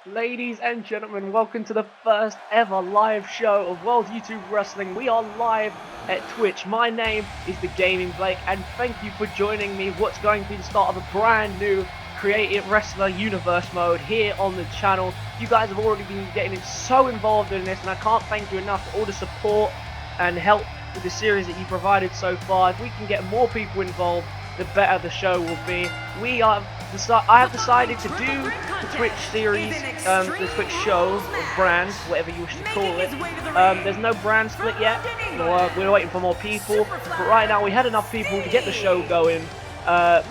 Ladies and gentlemen, welcome to the first ever live show of World YouTube Wrestling. We are live at Twitch. My name is The Gaming Blake, and thank you for joining me. What's going to be the start of a brand new Creative Wrestler Universe mode here on the channel. You guys have already been getting so involved in this, and I can't thank you enough for all the support and help with the series that you provided so far. If we can get more people involved, the better the show will be. I have decided to do the Twitch series, the Twitch show, or brand, whatever you wish to call it. There's no brand split yet. We're waiting for more people, but right now we had enough people to get the show going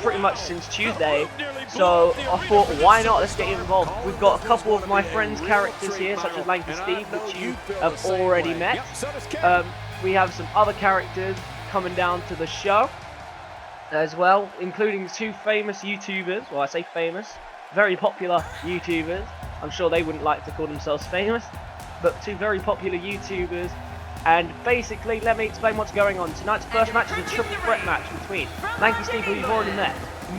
pretty much since Tuesday. So I thought, why not? Let's get involved. We've got a couple of my friends' characters here, such as Lanky Steve, which you have already met. We have some other characters coming down to the show as well, including two famous YouTubers. Well, I say famous, very popular YouTubers. I'm sure they wouldn't like to call themselves famous, but two very popular YouTubers. And basically, let me explain what's going on. Tonight's first match is a triple threat match between Lanky Steve, who you've already met,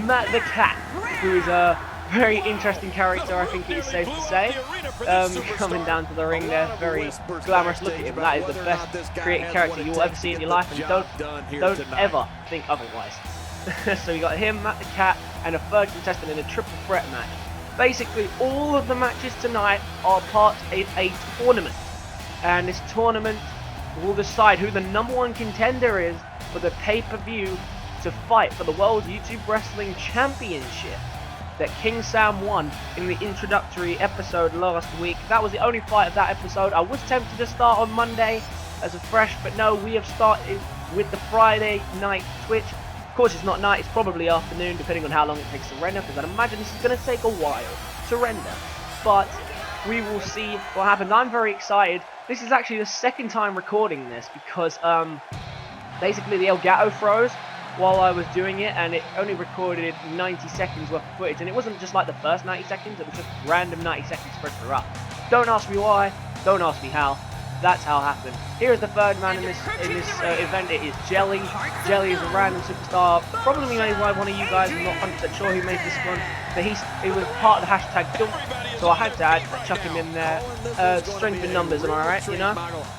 Matt the Cat, who is a very interesting character, I think it is safe to say. Coming down to the ring there, very glamorous. Look at him, that is the best creative character you'll ever see in your life, and don't ever think otherwise. So we got him, Matt the Cat, and a third contestant in a triple threat match. Basically, all of the matches tonight are part of a tournament, and this tournament will decide who the #1 contender is for the pay-per-view to fight for the World YouTube Wrestling Championship that King Sam won in the introductory episode last week. That was the only fight of that episode. I was tempted to start on Monday as a fresh, but no, we have started with the Friday night Twitch. Of course, it's not night, it's probably afternoon, depending on how long it takes to render, because I'd imagine this is going to take a while to render. But we will see what happens. I'm very excited. This is actually the second time recording this, because basically the Elgato froze while I was doing it, and it only recorded 90 seconds worth of footage, and it wasn't just like the first 90 seconds, it was just random 90 seconds spread throughout. Don't ask me why, don't ask me how. That's how it happened. Here is the third man in this event. It is Jelly. Jelly is a random superstar, probably made by one of you guys. I'm not 100% sure who made this one, but he was part of the hashtag dump, so I had to chuck him in there. Strength in numbers, am I right? You know.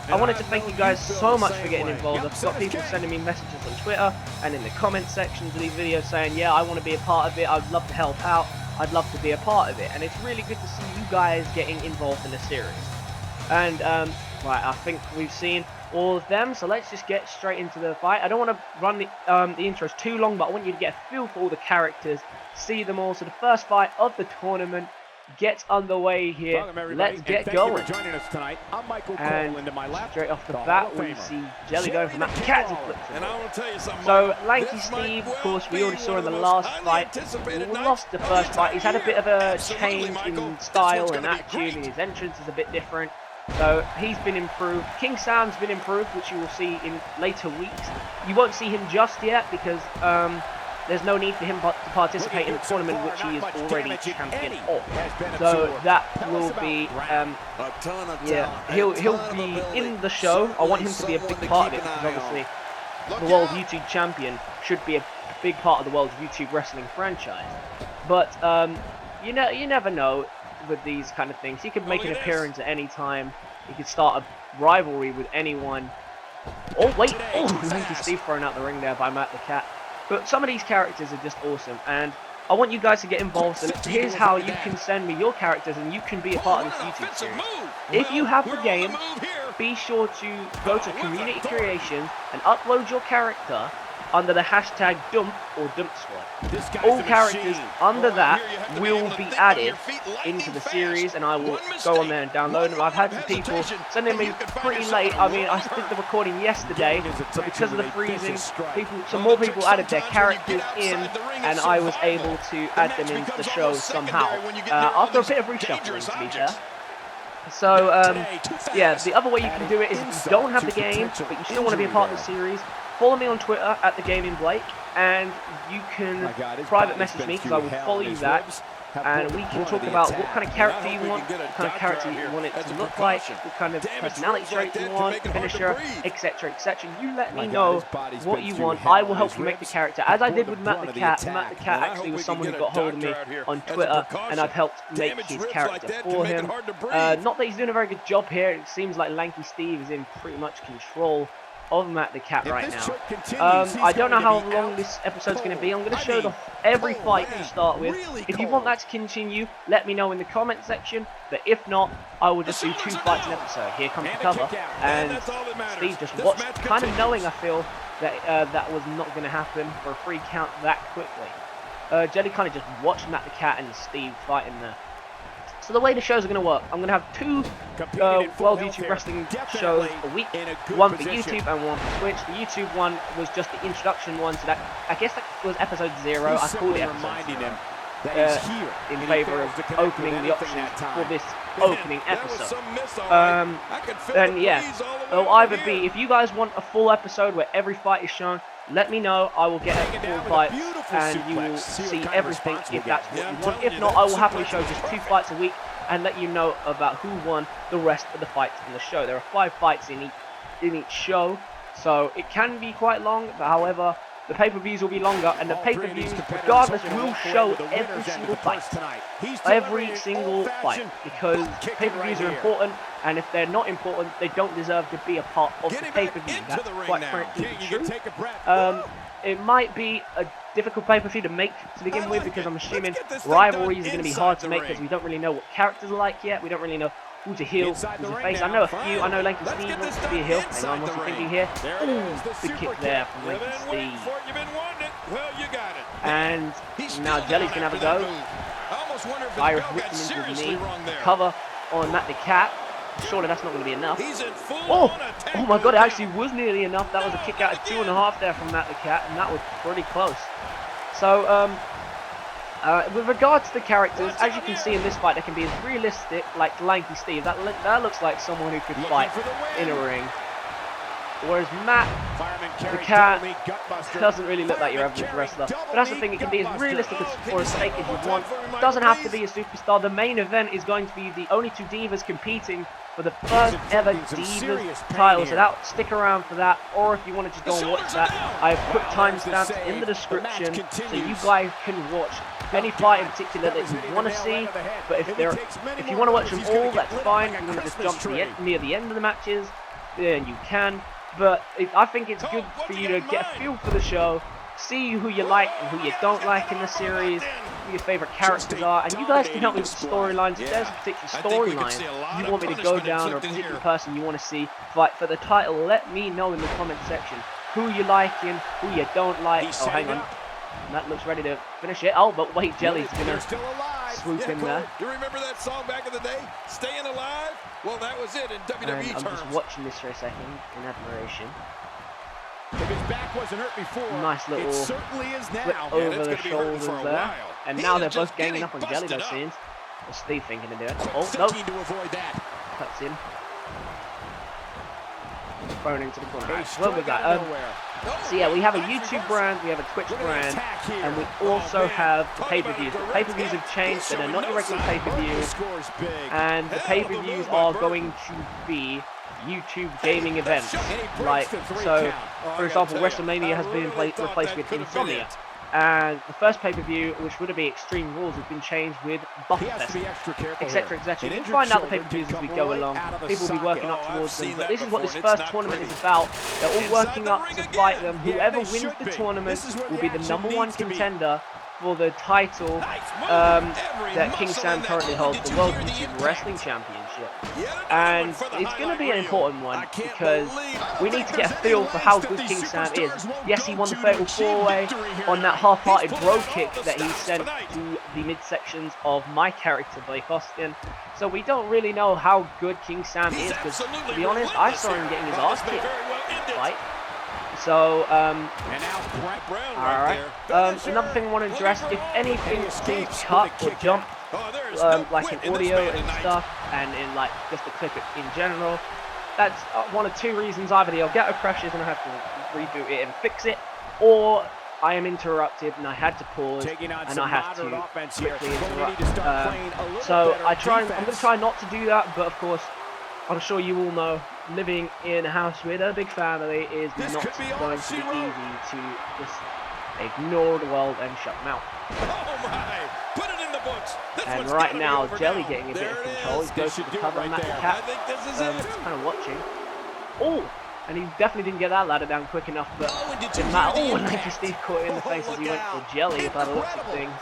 I wanted to thank you guys so much for getting involved. I've got people sending me messages on Twitter and in the comment sections of these videos saying, yeah, I want to be a part of it. I'd love to help out. I'd love to be a part of it, and it's really good to see you guys getting involved in the series. And right, I think we've seen all of them, so let's just get straight into the fight. I don't want to run the intros too long, but I want you to get a feel for all the characters, see them all. So the first fight of the tournament gets underway here. Let's get going. And straight off the bat, we see Jelly going for Matt the Cat and flips him. So Lanky Steve, of course, we already saw in the last fight, lost the first fight. He's had a bit of a change in style and attitude, and his entrance is a bit different. So he's been improved. King Sam's been improved, which you will see in later weeks. You won't see him just yet because there's no need for him to participate in the tournament, which he is already champion of. So that will be, he'll be in the show. I want him to be a big part of it because obviously the World YouTube Champion should be a big part of the World YouTube Wrestling franchise. But you never know with these kind of things. He could make an appearance at any time. He could start a rivalry with anyone. Oh wait, Lanky Steve thrown out the ring there by Matt the Cat. But some of these characters are just awesome, and I want you guys to get involved. And here's how you can send me your characters, and you can be a part of this YouTube series. If you have the game, be sure to go to Community Creations and upload your character under the hashtag dump or dump squad. All characters under that will be added into the series, and I will go on there and download them. I've had some people sending me pretty late. I mean, I did the recording yesterday, but because of the freezing, some more people added their characters in, and I was able to add them into the show somehow. After a bit of reshuffling, to be fair. So, yeah, the other way you can do it is if you don't have the game, but you still want to be a part of the series, follow me on Twitter at The Gaming Blake, and you can private message me because I will follow you back. and we can talk about what kind of character you want, what kind of character you want it to look like, what kind of personality trait you want, finisher, etc, etc. You let me know what you want. I will help you make the character, as I did with Matt the Cat. Matt the Cat actually was someone who got hold of me on Twitter, and I've helped make his character for him. Not that he's doing a very good job here. It seems like Lanky Steve is in pretty much control of Matt the Cat right now. I don't know how long this episode's going to be. I'm going to show every fight to start with. If you want that to continue, let me know in the comment section. But if not, I will just do 2 fights an episode. Here comes the cover, and Steve just watched, kind of knowing, I feel, that that was not going to happen for a free count that quickly. Jelly kind of just watched Matt the Cat and Steve fighting there. So the way the shows are going to work, I'm going to have 2 World YouTube Wrestling shows a week, one for YouTube and one for Twitch. The YouTube one was just the introduction one, so that, I guess that was episode 0. I called it episode 0. In favour of opening the options for this opening episode. Then yeah, it'll either be, if you guys want a full episode where every fight is shown, let me know. I will get a full fight and you will see everything if that's what you want. If not, I will happily show just 2 fights a week and let you know about who won the rest of the fights in the show. There are 5 fights in each show, so it can be quite long, but however, the pay-per-views will be longer, and the pay-per-views, regardless, will show every single fight. Every single fight, because pay-per-views are important, and if they're not important, they don't deserve to be a part of the pay-per-view. That's quite frankly true. It might be a difficult pay-per-view to make to begin with, because I'm assuming rivalries are going to be hard to make, because we don't really know what characters are like yet. We don't really know who's a heel, who's a face. I know a few. I know Lanky Steve wants to be a heel. Hang on, what's he thinking here? Ooh, good kick there from Lanky Steve. And now Jelly's going to have a go. Irish whipped him into the knee. Cover on Matt the Cat. Surely that's not going to be enough. Oh my god, it actually was nearly enough. That was a kick out of 2.5 there from Matt the Cat, and that was pretty close. So, with regard to the characters, as you can see in this fight, they can be as realistic like Lanky Steve. That looks like someone who could fight in a ring. Whereas Matt the Cat doesn't really look like your average wrestler. But that's the thing, it can be as realistic or as fake as you want. It doesn't have to be a superstar. The main event is going to be the only 2 divas competing for the first ever divas title. So stick around for that. Or if you want to just go and watch that, I've put timestamps in the description so you guys can watch any fight in particular that you want to see. But if you want to watch them all, that's fine. If you want to just jump to near the end of the matches, then you can. But I think it's good for you to get a feel for the show, see who you like and who you don't like in the series, who your favourite characters are, and you guys can help me with the storylines. If there's a particular storyline you want me to go down, or a particular person you want to see fight for the title, let me know in the comment section who you like and who you don't like. Oh, hang on. Matt looks ready to finish it. Oh, but wait, Jelly's going to swoop in there. You remember that song back in the day? Staying Alive? Well, that was it in WWE terms. I'm just watching this for a second in admiration. If his back wasn't hurt before, nice little it certainly is now. Over the shoulders there. And now they're both ganging up on Jelly, those scenes. What's Steve thinking to do it? Oh, no. To avoid that. Cuts in. Thrown into the corner. Right, what was that? So yeah, we have a YouTube brand, we have a Twitch brand, and we also have the pay-per-views. The pay-per-views have changed, so they're not your regular pay-per-views. And the pay-per-views are going to be YouTube gaming events. Like, so, for example, WrestleMania has been replaced with Insomnia. And the first pay-per-view, which would be Extreme Rules, has been changed with Buffetfest, etc, etc. We'll find out the pay-per-views as we go along. People will be working up towards them, but this is what this first tournament is about. They're all working up to fight them. Whoever wins the tournament will be the #1 contender for the title that King Sam currently holds, the World YouTube Wrestling Championship. And it's going to be an important one, because we need to get a feel for how good King Sam is. Yes, he won the Fatal 4-Way on that half-hearted bro kick that he sent to the midsections of my character, Blake Austin. So we don't really know how good King Sam is, because to be honest, I saw him getting his ass kicked in the fight. So, alright. Another thing I want to address, if anything seems cut or jump, like in audio and stuff, and in like just the clip in general, that's one of 2 reasons. Either the Elgato crashes and I have to reboot it and fix it, or I am interrupted and I had to pause and I have to quickly interrupt. So I'm going to try not to do that, but of course, I'm sure you all know, living in a house with a big family is not going to be easy to just ignore the world and shut them out. Oh my! Put it in the books. And right now, Jelly getting a bit of control. He goes to the cover and Matt the Cat. I think this is it. Kind of watching. Oh! And he definitely didn't get that ladder down quick enough, but and Lanky Steve caught it in the face as he went for Jelly by the looks of things.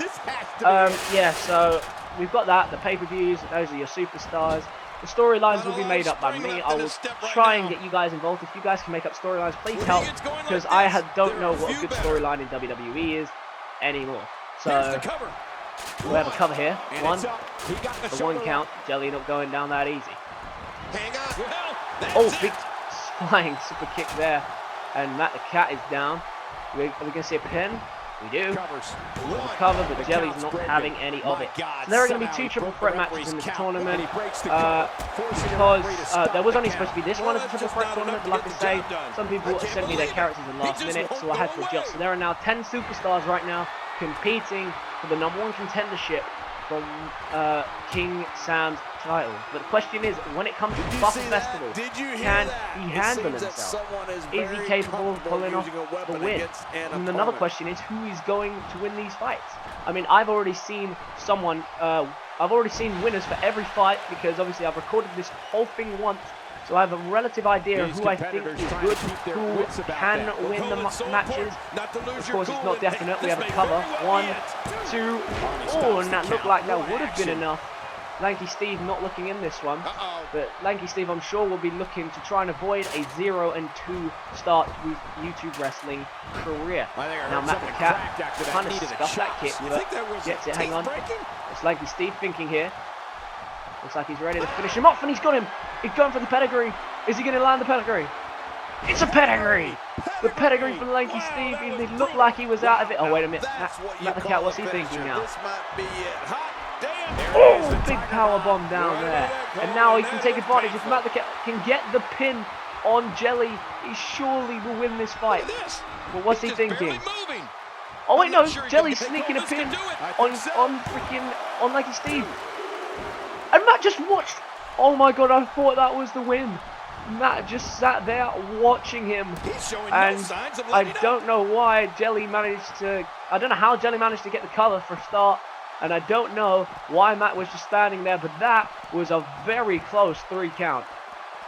Yeah, so we've got that, the pay-per-views, those are your superstars. The storylines will be made up by me. I will try and get you guys involved. If you guys can make up storylines, please help, because I don't know what a good storyline in WWE is anymore. So we have a cover here. The one count. Jelly not going down that easy. Oh, big flying super kick there, and Matt the Cat is down. Are we going to see a pin? We do. Cover, but Jelly's not having any of it. So there are going to be 2 triple threat matches in this tournament, because there was only supposed to be this one as a triple threat tournament, but like I say, some people sent me their characters in the last minute, so I had to adjust. So there are now 10 superstars right now competing for the #1 contendership from King Sam's title. But the question is, when it comes to the Buff Festival, can he handle himself? Is he capable of pulling off the win? And another question is, who is going to win these fights? I mean, I've already seen someone, I've already seen winners for every fight, because obviously I've recorded this whole thing once, so I have a relative idea of who I think is good, who can win the matches. Of course, it's not definite. We have a cover. 1, 2, oh, and that looked like that would have been enough. Lanky Steve not looking in this one, but Lanky Steve, I'm sure, will be looking to try and avoid a 0-2 start with YouTube wrestling career. Now Matt the Cat kind of scuffed that kick, but gets it. Hang on. It's Lanky Steve thinking here. Looks like he's ready to finish him off, and he's got him. He's going for the pedigree. Is he going to land the pedigree? It's a pedigree! The pedigree from Lanky Steve. He looked like he was out of it. Oh, wait a minute. Matt the Cat, what's he thinking now? Oh, big power bomb down there. And now he can take advantage. If Matt the Cat can get the pin on Jelly, he surely will win this fight. But what's he thinking? Oh, wait, no. Jelly's sneaking a pin on Lanky Steve. And Matt just watched. Oh my god, I thought that was the win. Matt just sat there watching him. And I don't know why Jelly managed to... I don't know how Jelly managed to get the cover for a start. And I don't know why Matt was just standing there. But that was a very close 3 count.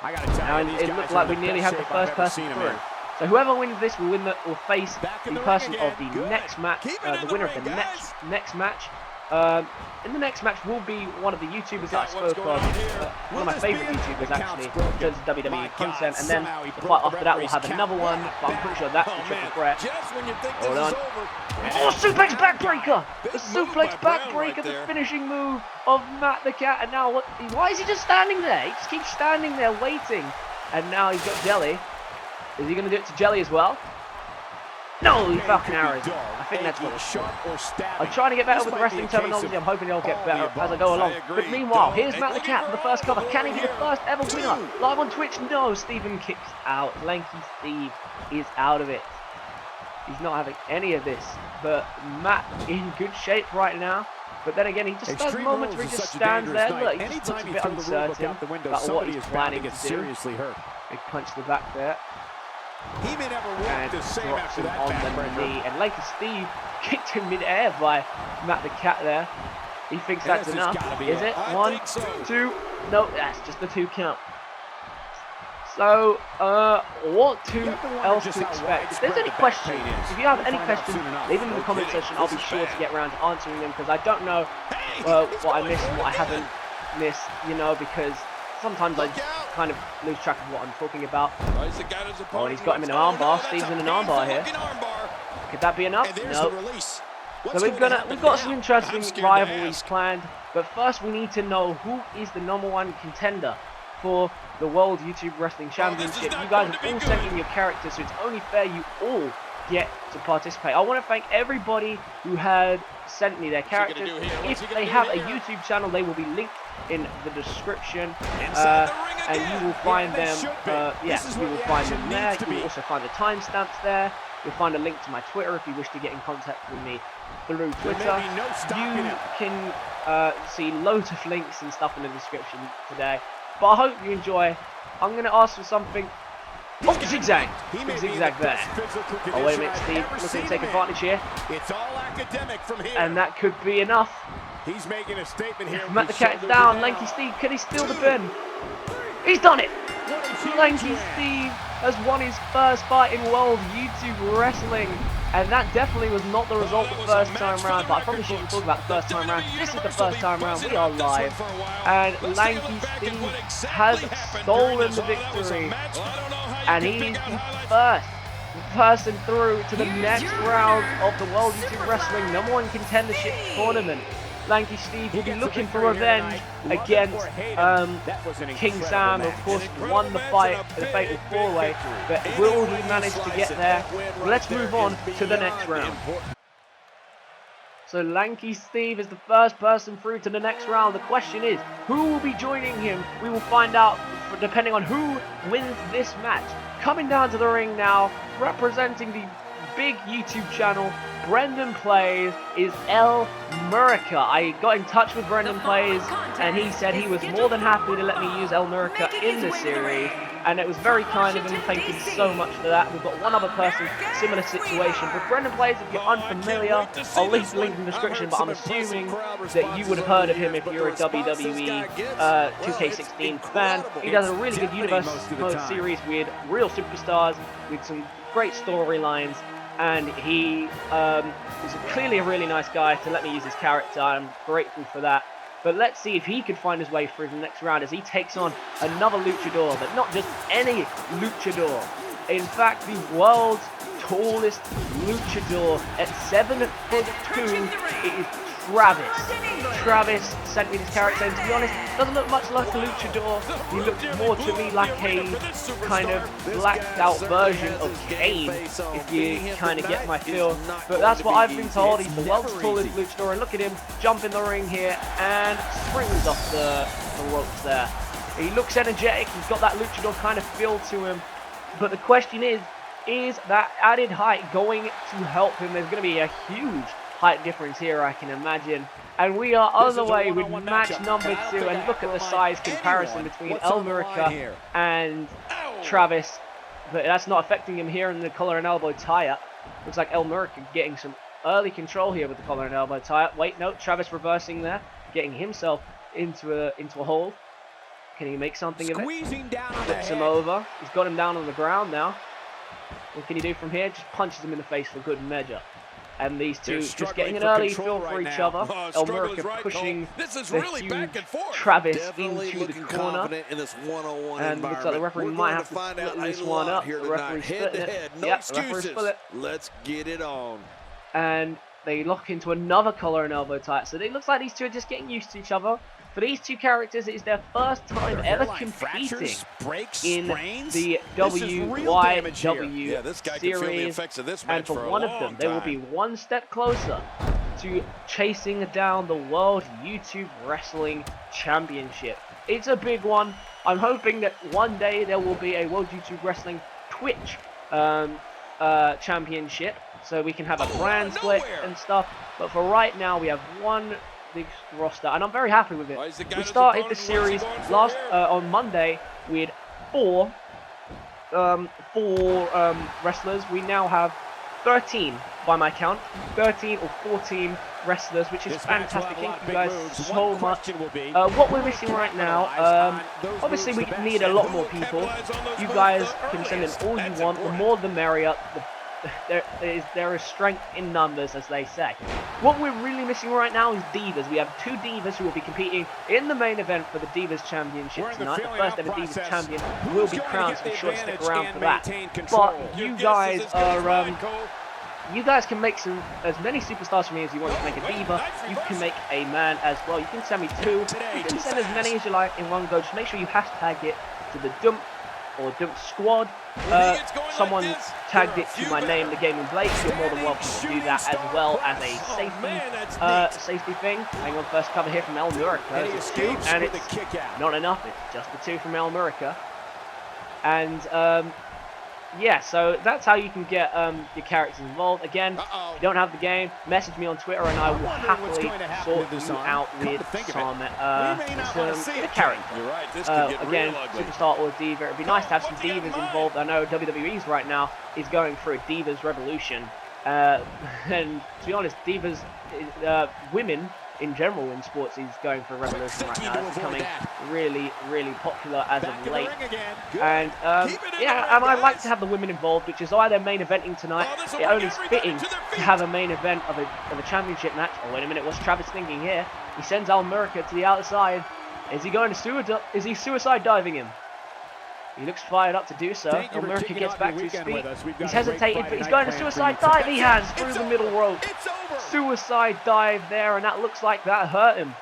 And it looked like we nearly had the first person through. So whoever wins this will face the person of the next match, the winner of the next match. In the next match will be one of the YouTubers that I spoke of, one of my favourite YouTubers actually, in terms of WWE content, and then the fight after that we'll have another one, but I'm pretty sure that's the triple threat. Hold on. Oh, suplex backbreaker! The suplex backbreaker, the finishing move of Matt the Cat, and now why is he just standing there? He just keeps standing there waiting, and now he's got Jelly. Is he going to do it to Jelly as well? No, he Falcon arrows. I think that's what it's called. I'm trying to get better with the wrestling terminology. I'm hoping it'll get better as I go along. But meanwhile, here's Matt the Cat for the first cover. Can he be the first ever winner? Live on Twitch? No, Stephen kicks out. Lanky Steve is out of it. He's not having any of this. But Matt in good shape right now. But then again, he just does moments where he just stands there. Look, he just looks a bit uncertain about what he's planning to do. Big punch to the back there. He may never walk the same after that on the knee, and Lanky Steve kicked in mid-air by Matt the Cat there. He thinks that's enough. Is it? 1, 2. No, that's just the 2 count. So, what else to expect? If there's any questions, if you have any questions, leave them in the comment section. I'll be sure to get around to answering them, because I don't know what I missed and what I haven't missed, you know, because sometimes I kind of lose track of what I'm talking about. Oh, and he's got him in an armbar. Steve's in an armbar here. Could that be enough? No. So we've got some interesting rivalries planned. But first we need to know who is the #1 contender for the World YouTube Wrestling Championship. You guys have all sent in your characters, so it's only fair you all get to participate. I want to thank everybody who had sent me their characters. If they have a YouTube channel, they will be linked in the description, and you will find them. You will find them there. You will also find the timestamps there. You'll find a link to my Twitter if you wish to get in contact with me through Twitter. You can see loads of links and stuff in the description today. But I hope you enjoy. I'm going to ask for something. Oh, zigzag! Zigzag there. Oh, wait a minute, Steve. Looking to take advantage here. It's all academic from here. And that could be enough. He's making a statement here. Matt the Cat's down. Lanky Steve, can he steal the pin? He's done it! Lanky Steve has won his first fight in World YouTube Wrestling. And that definitely was not the result the first time round, but I probably shouldn't talk about the first time round. This is the first time round, we are live. And Lanky Steve has stolen the victory. And he is the first person through to the next round of the World YouTube Wrestling #1 Contendership Tournament. Lanky Steve will be looking for revenge against King Sam, who of course won the fight in the Fatal 4-Way, but will he manage to get there? Let's move on to the next round. So Lanky Steve is the first person through to the next round. The question is, who will be joining him? We will find out depending on who wins this match. Coming down to the ring now, representing the big YouTube channel Brendenplayz, is Murica. I got in touch with Brendenplayz and he said he was more than happy to let me use Murica in the series, and it was very kind of him. Thank you so much for that. We've got one other person, similar situation. But Brendenplayz, if you're unfamiliar, I'll leave the link in the description, but I'm assuming that you would have heard of him if you're a WWE2K16 fan. He does a really good universe mode series with real superstars, with some great storylines, and he is clearly a really nice guy to let me use his character. I'm grateful for that. But let's see if he could find his way through the next round as he takes on another luchador, but not just any luchador. In fact, the world's tallest luchador at 7'2", it is Travis. Travis sent me this character, and to be honest, doesn't look much like a luchador. He looks more to me like a kind of blacked out version of Kane, if you kind of get my feel. But that's what I've been told. He's the world's tallest luchador, and look at him jump in the ring here and springs off the ropes there. He looks energetic. He's got that luchador kind of feel to him. But the question is that added height going to help him? There's going to be a huge height difference here, I can imagine. And we are on the way with match number 2, and look at the size comparison between Murica and Travis. But that's not affecting him here in the collar and elbow tie-up. Looks like Murica getting some early control here with the collar and elbow tie-up. Wait, no, Travis reversing there, getting himself into a hold. Can he make something of it? Flips him over. He's got him down on the ground now. What can he do from here? Just punches him in the face for good measure. And these two just getting an early feel for each other. Murica pushing the huge Travis into the corner. And looks like the referee might have to split this one up. The referee's splitting it. Yep, the referee's split it. Let's get it on. And they lock into another collar and elbow tie. So it looks like these two are just getting used to each other. For these two characters, it is their first time ever competing in the WYW series, and for one of them, they will be one step closer to chasing down the World YouTube Wrestling Championship. It's a big one. I'm hoping that one day there will be a World YouTube Wrestling Twitch Championship, so we can have a brand split and stuff. But for right now, we have one big roster, and I'm very happy with it. We started the series on Monday with four wrestlers. We now have 13 by my count, 13 or 14 wrestlers, which is fantastic. Thank you guys so much. What we're missing right now, obviously we need a lot more people. You guys can send in all you want, the more the merrier. There is strength in numbers, as they say. What we're really missing right now is divas. We have 2 divas who will be competing in the main event for the Divas Championship tonight. The first ever Divas Champion will be crowned, so be sure to stick around for that. But you guys are you guys can make as many superstars for me as you want to make a diva. You can make a man as well. You can send me 2. You can send as many as you like in one go. Just make sure you hashtag it to the dump or dump squad. Someone tagged it to my name, the Gaming Blake. You're more than welcome to do that as well as a safety thing. Hang on, first cover here from Murica. It's 2, and it's not enough. It's just the 2 from Murica. And yeah, so that's how you can get your characters involved. Again, if you don't have the game, message me on Twitter and I will happily sort you out with some character. You're right, this could get Again, real ugly. Superstar or Diva. It'd be nice to have some Divas involved. I know WWE's right now is going through a Divas revolution. And to be honest, Divas, women in general in sports is going for a revolution right now. It's becoming really, really popular as of late. And yeah, and I like to have the women involved, which is why they're main eventing tonight. It only is fitting to have a main event of a championship match. Oh, wait a minute, what's Travis thinking here? He sends Murica to the outside. Is he going to suicide diving him? He looks fired up to do so. Murica gets back to his feet. He's hesitating, but he's going to suicide dive. He has through the middle rope. Suicide dive there, and that looks like that hurt him.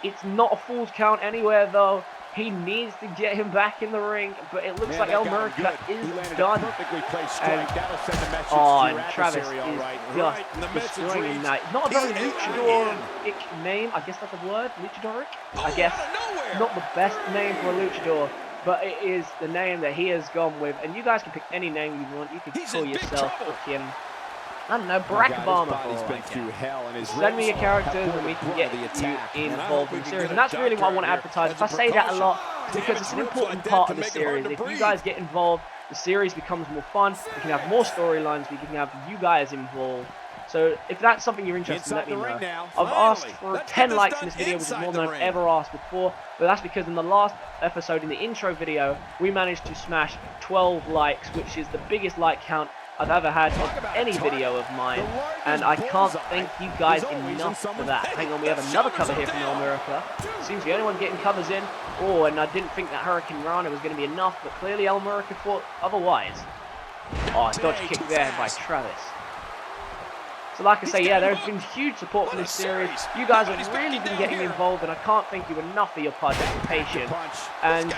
It's not a full count anywhere, though. He needs to get him back in the ring, but it looks like Murica is done. And Travis is just destroying him now. Not a very luchador-ic name. I guess that's a word, luchador-ic. I guess not the best name for a luchador. But it is the name that he has gone with, and you guys can pick any name you want. You can call yourself fucking, I don't know, Barack Obama. Send me your characters and we can get you involved in the series. And that's really what I want to advertise. If I say that a lot, because it's an important part of the series. If you guys get involved, the series becomes more fun. We can have more storylines. We can have you guys involved. So if that's something you're interested in, let me know. I've asked for 10 likes in this video, which is more than I've ever asked before. But that's because in the last episode, in the intro video, we managed to smash 12 likes, which is the biggest like count I've ever had of any video of mine. And I can't thank you guys enough for that. Hang on, we have another cover here from Murica. Seems the only one getting covers in. Oh, and I didn't think that Hurricane Rana was going to be enough, but clearly Murica thought otherwise. Oh, dodge kick there by Travis. So like I say, yeah, there's been huge support for this series. You guys have really been getting involved, and I can't thank you enough for your participation. And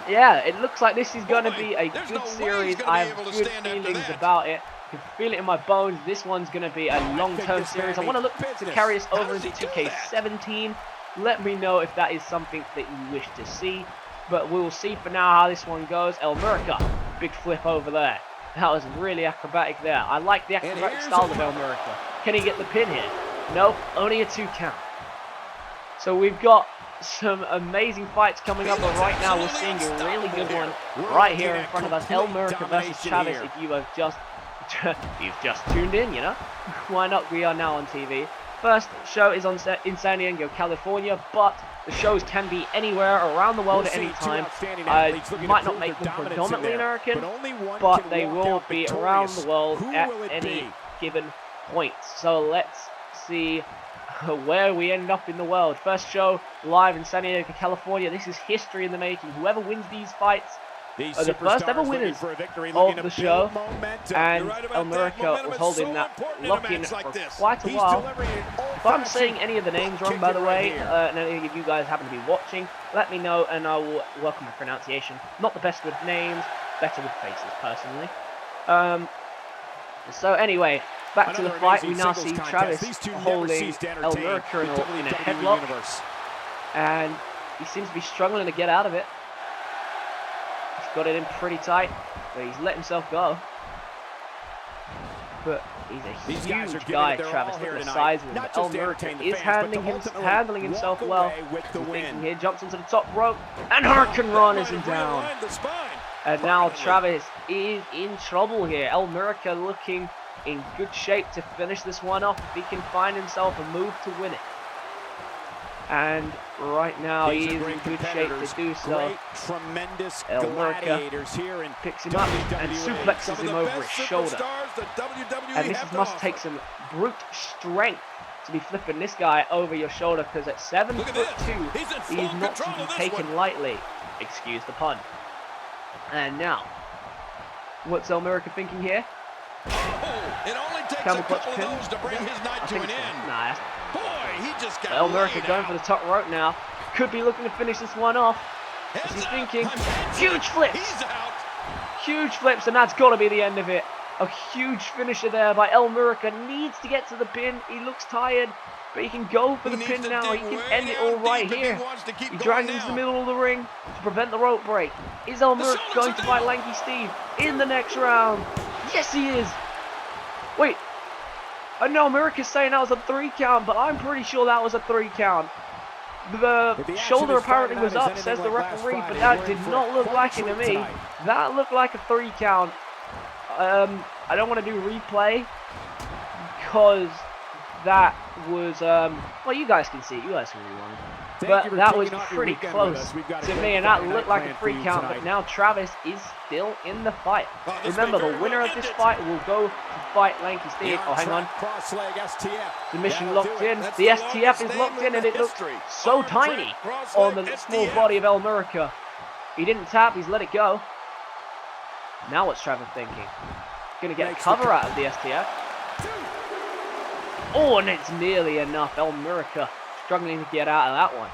yeah, it looks like this is going to be a good series. I have good feelings about it. I can feel it in my bones. This one's going to be a long-term series. I want to look to carry this over into 2K17. Let me know if that is something that you wish to see. But we'll see for now how this one goes. Murica, big flip over there. That was really acrobatic there. I like the acrobatic style of Murica. Can he get the pin here? Nope, only a 2 count. So we've got some amazing fights coming up, but right now we're seeing a really good one right here in front of us. Murica versus Travis. If you have you've just tuned in, you know, why not? We are now on TV. First show is in San Diego, California, but the shows can be anywhere around the world at any time. I might not make them predominantly American, but they will be around the world at any given point. So let's see where we end up in the world. First show live in San Diego, California. This is history in the making. Whoever wins these fights are the first ever winners of the show, and Murica was holding that lock-in for quite a while. If I'm saying any of the names wrong, by the way, and any of you guys happen to be watching, let me know and I will welcome my pronunciation. Not the best with names, better with faces, personally. So anyway, back to the fight. We now see Travis holding Murica in a headlock, and he seems to be struggling to get out of it. Got it in pretty tight, but he's let himself go. But he's a huge guy, Travis. Look at the size of him. Murica is handling himself well. Here, jumps into the top rope, and Hurricane Run is him down. And now Travis is in trouble here. Murica looking in good shape to finish this one off if he can find himself a move to win it. And right now he is in good shape to do so. Murica picks him up and suplexes him over his shoulder. And this must take some brute strength to be flipping this guy over your shoulder, because at 7'2", he's not to be taken lightly. Excuse the pun. And now, what's Murica thinking here? It only takes a couple of those to bring his night to an end. Nah, he just got Murica going for the top rope now. Could be looking to finish this one off. What's he thinking? Huge flips! Huge flips, and that's got to be the end of it. A huge finisher there by Murica. Needs to get to the pin. He looks tired. But he can go for the pin now. He can end it all right here. He drags into the middle of the ring to prevent the rope break. Is Murica going to fight Lanky Steve in the next round? Yes, he is. Wait. I know Murica's saying that was a 3 count, but I'm pretty sure that was a 3 count. The shoulder apparently was up, says the referee, but that did not look like it to me. That looked like a 3 count. I don't want to do replay because that was, well, you guys can see it, you guys can rewind. But that was pretty close to me, and that looked like a 3 count, but now Travis is still in the fight. Remember, the winner of this fight will go to fight Lanky Steve. Oh, hang on. Submission locked in. The STF is locked in, and it looks so tiny on the small body of Murica. He didn't tap, he's let it go. Now what's Travis thinking? Gonna get a cover out of the STF. Oh, and it's nearly enough. Murica struggling to get out of that one.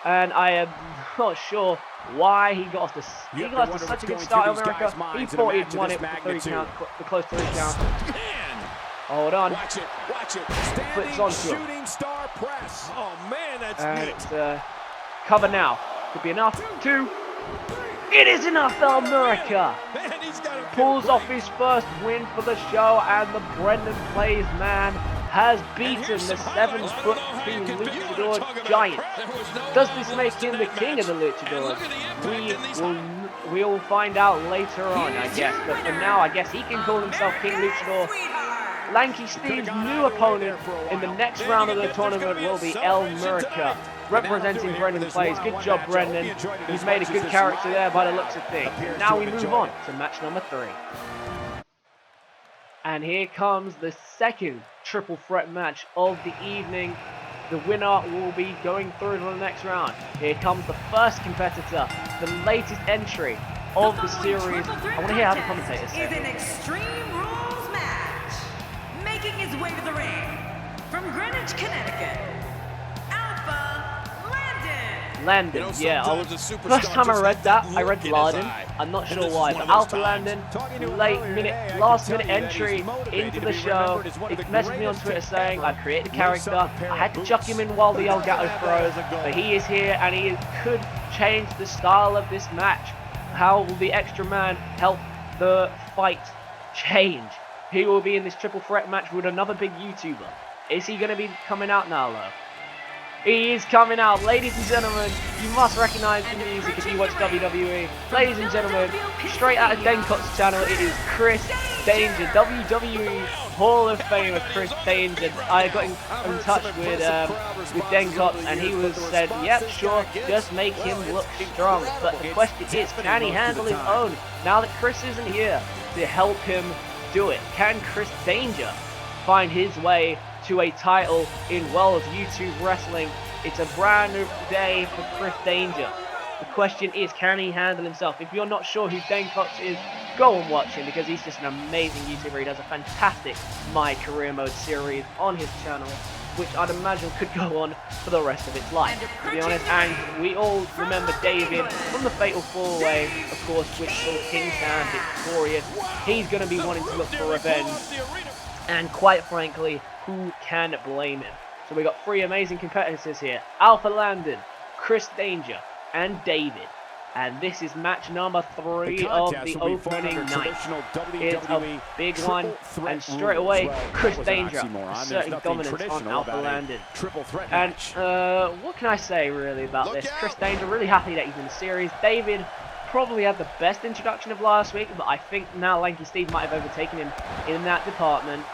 And I am not sure why he got us to, such a good start, Murica. He thought he'd won it with the 3 count, the close to 3 count. Hold on. Watch it. Flips onto him. Shooting star press. Oh man, that's and neat. it's cover now. Could be enough. 2. It is enough, Murica. Man, he's got a Pulls off his first win for the show, and the Brendenplayz man has beaten the 7'2" luchador giant. Does this make him the king of the luchadors? We'll find out later on, I guess. But for now, I guess he can call himself King Luchador. Lanky Steve's new opponent in the next round of the tournament will be Murica, representing Brendenplayz. Good job, Brendan. He's made a good character there by the looks of things. Now we move on to match number 3. And here comes the second triple threat match of the evening. The winner will be going through to the next round. Here comes the first competitor, the latest entry of the series. I want to hear how the commentators say it. Is an Extreme Rules match. Making his way to the ring from Greenwich, Connecticut, Landen, yeah. First time I read that, I read Landen. I'm not sure why, but Landen, last minute entry into the show. He messaged me on Twitter saying I've created a character. I had to chuck him in while the Elgato throws, but he is here and he could change the style of this match. How will the extra man help the fight change? He will be in this triple threat match with another big YouTuber. Is he going to be coming out now, though? He is coming out. Ladies and gentlemen, you must recognize the music if you watch WWE. Ladies and gentlemen, straight out of denkops channel, it is Chris Danger, WWE Hall of Famer Chris Danger. I got in touch with denkops, and he said, yep, sure, just make him look strong. But the question is, can he handle his own now that Chris isn't here to help him do it? Can Chris Danger find his way to a title in World YouTube Wrestling? It's a brand new day for Chris Danger. The question is, can he handle himself? If you're not sure who denkops is, go and watch him because he's just an amazing YouTuber. He does a fantastic My Career Mode series on his channel, which I'd imagine could go on for the rest of its life, to be honest. And we all remember David from the Fatal 4-Way, of course, which saw King Sam victorious. He's going to be wanting to look for revenge. And quite frankly, who can blame him? So we got 3 amazing competitors here. Landen, Chris Danger, and David. And this is match number 3 of the opening night. It's a big one, and straight away, Chris Danger asserting dominance on Landen. And what can I say really about this? Chris Danger, really happy that he's in the series. David probably had the best introduction of last week, but I think now Lanky Steve might have overtaken him in that department.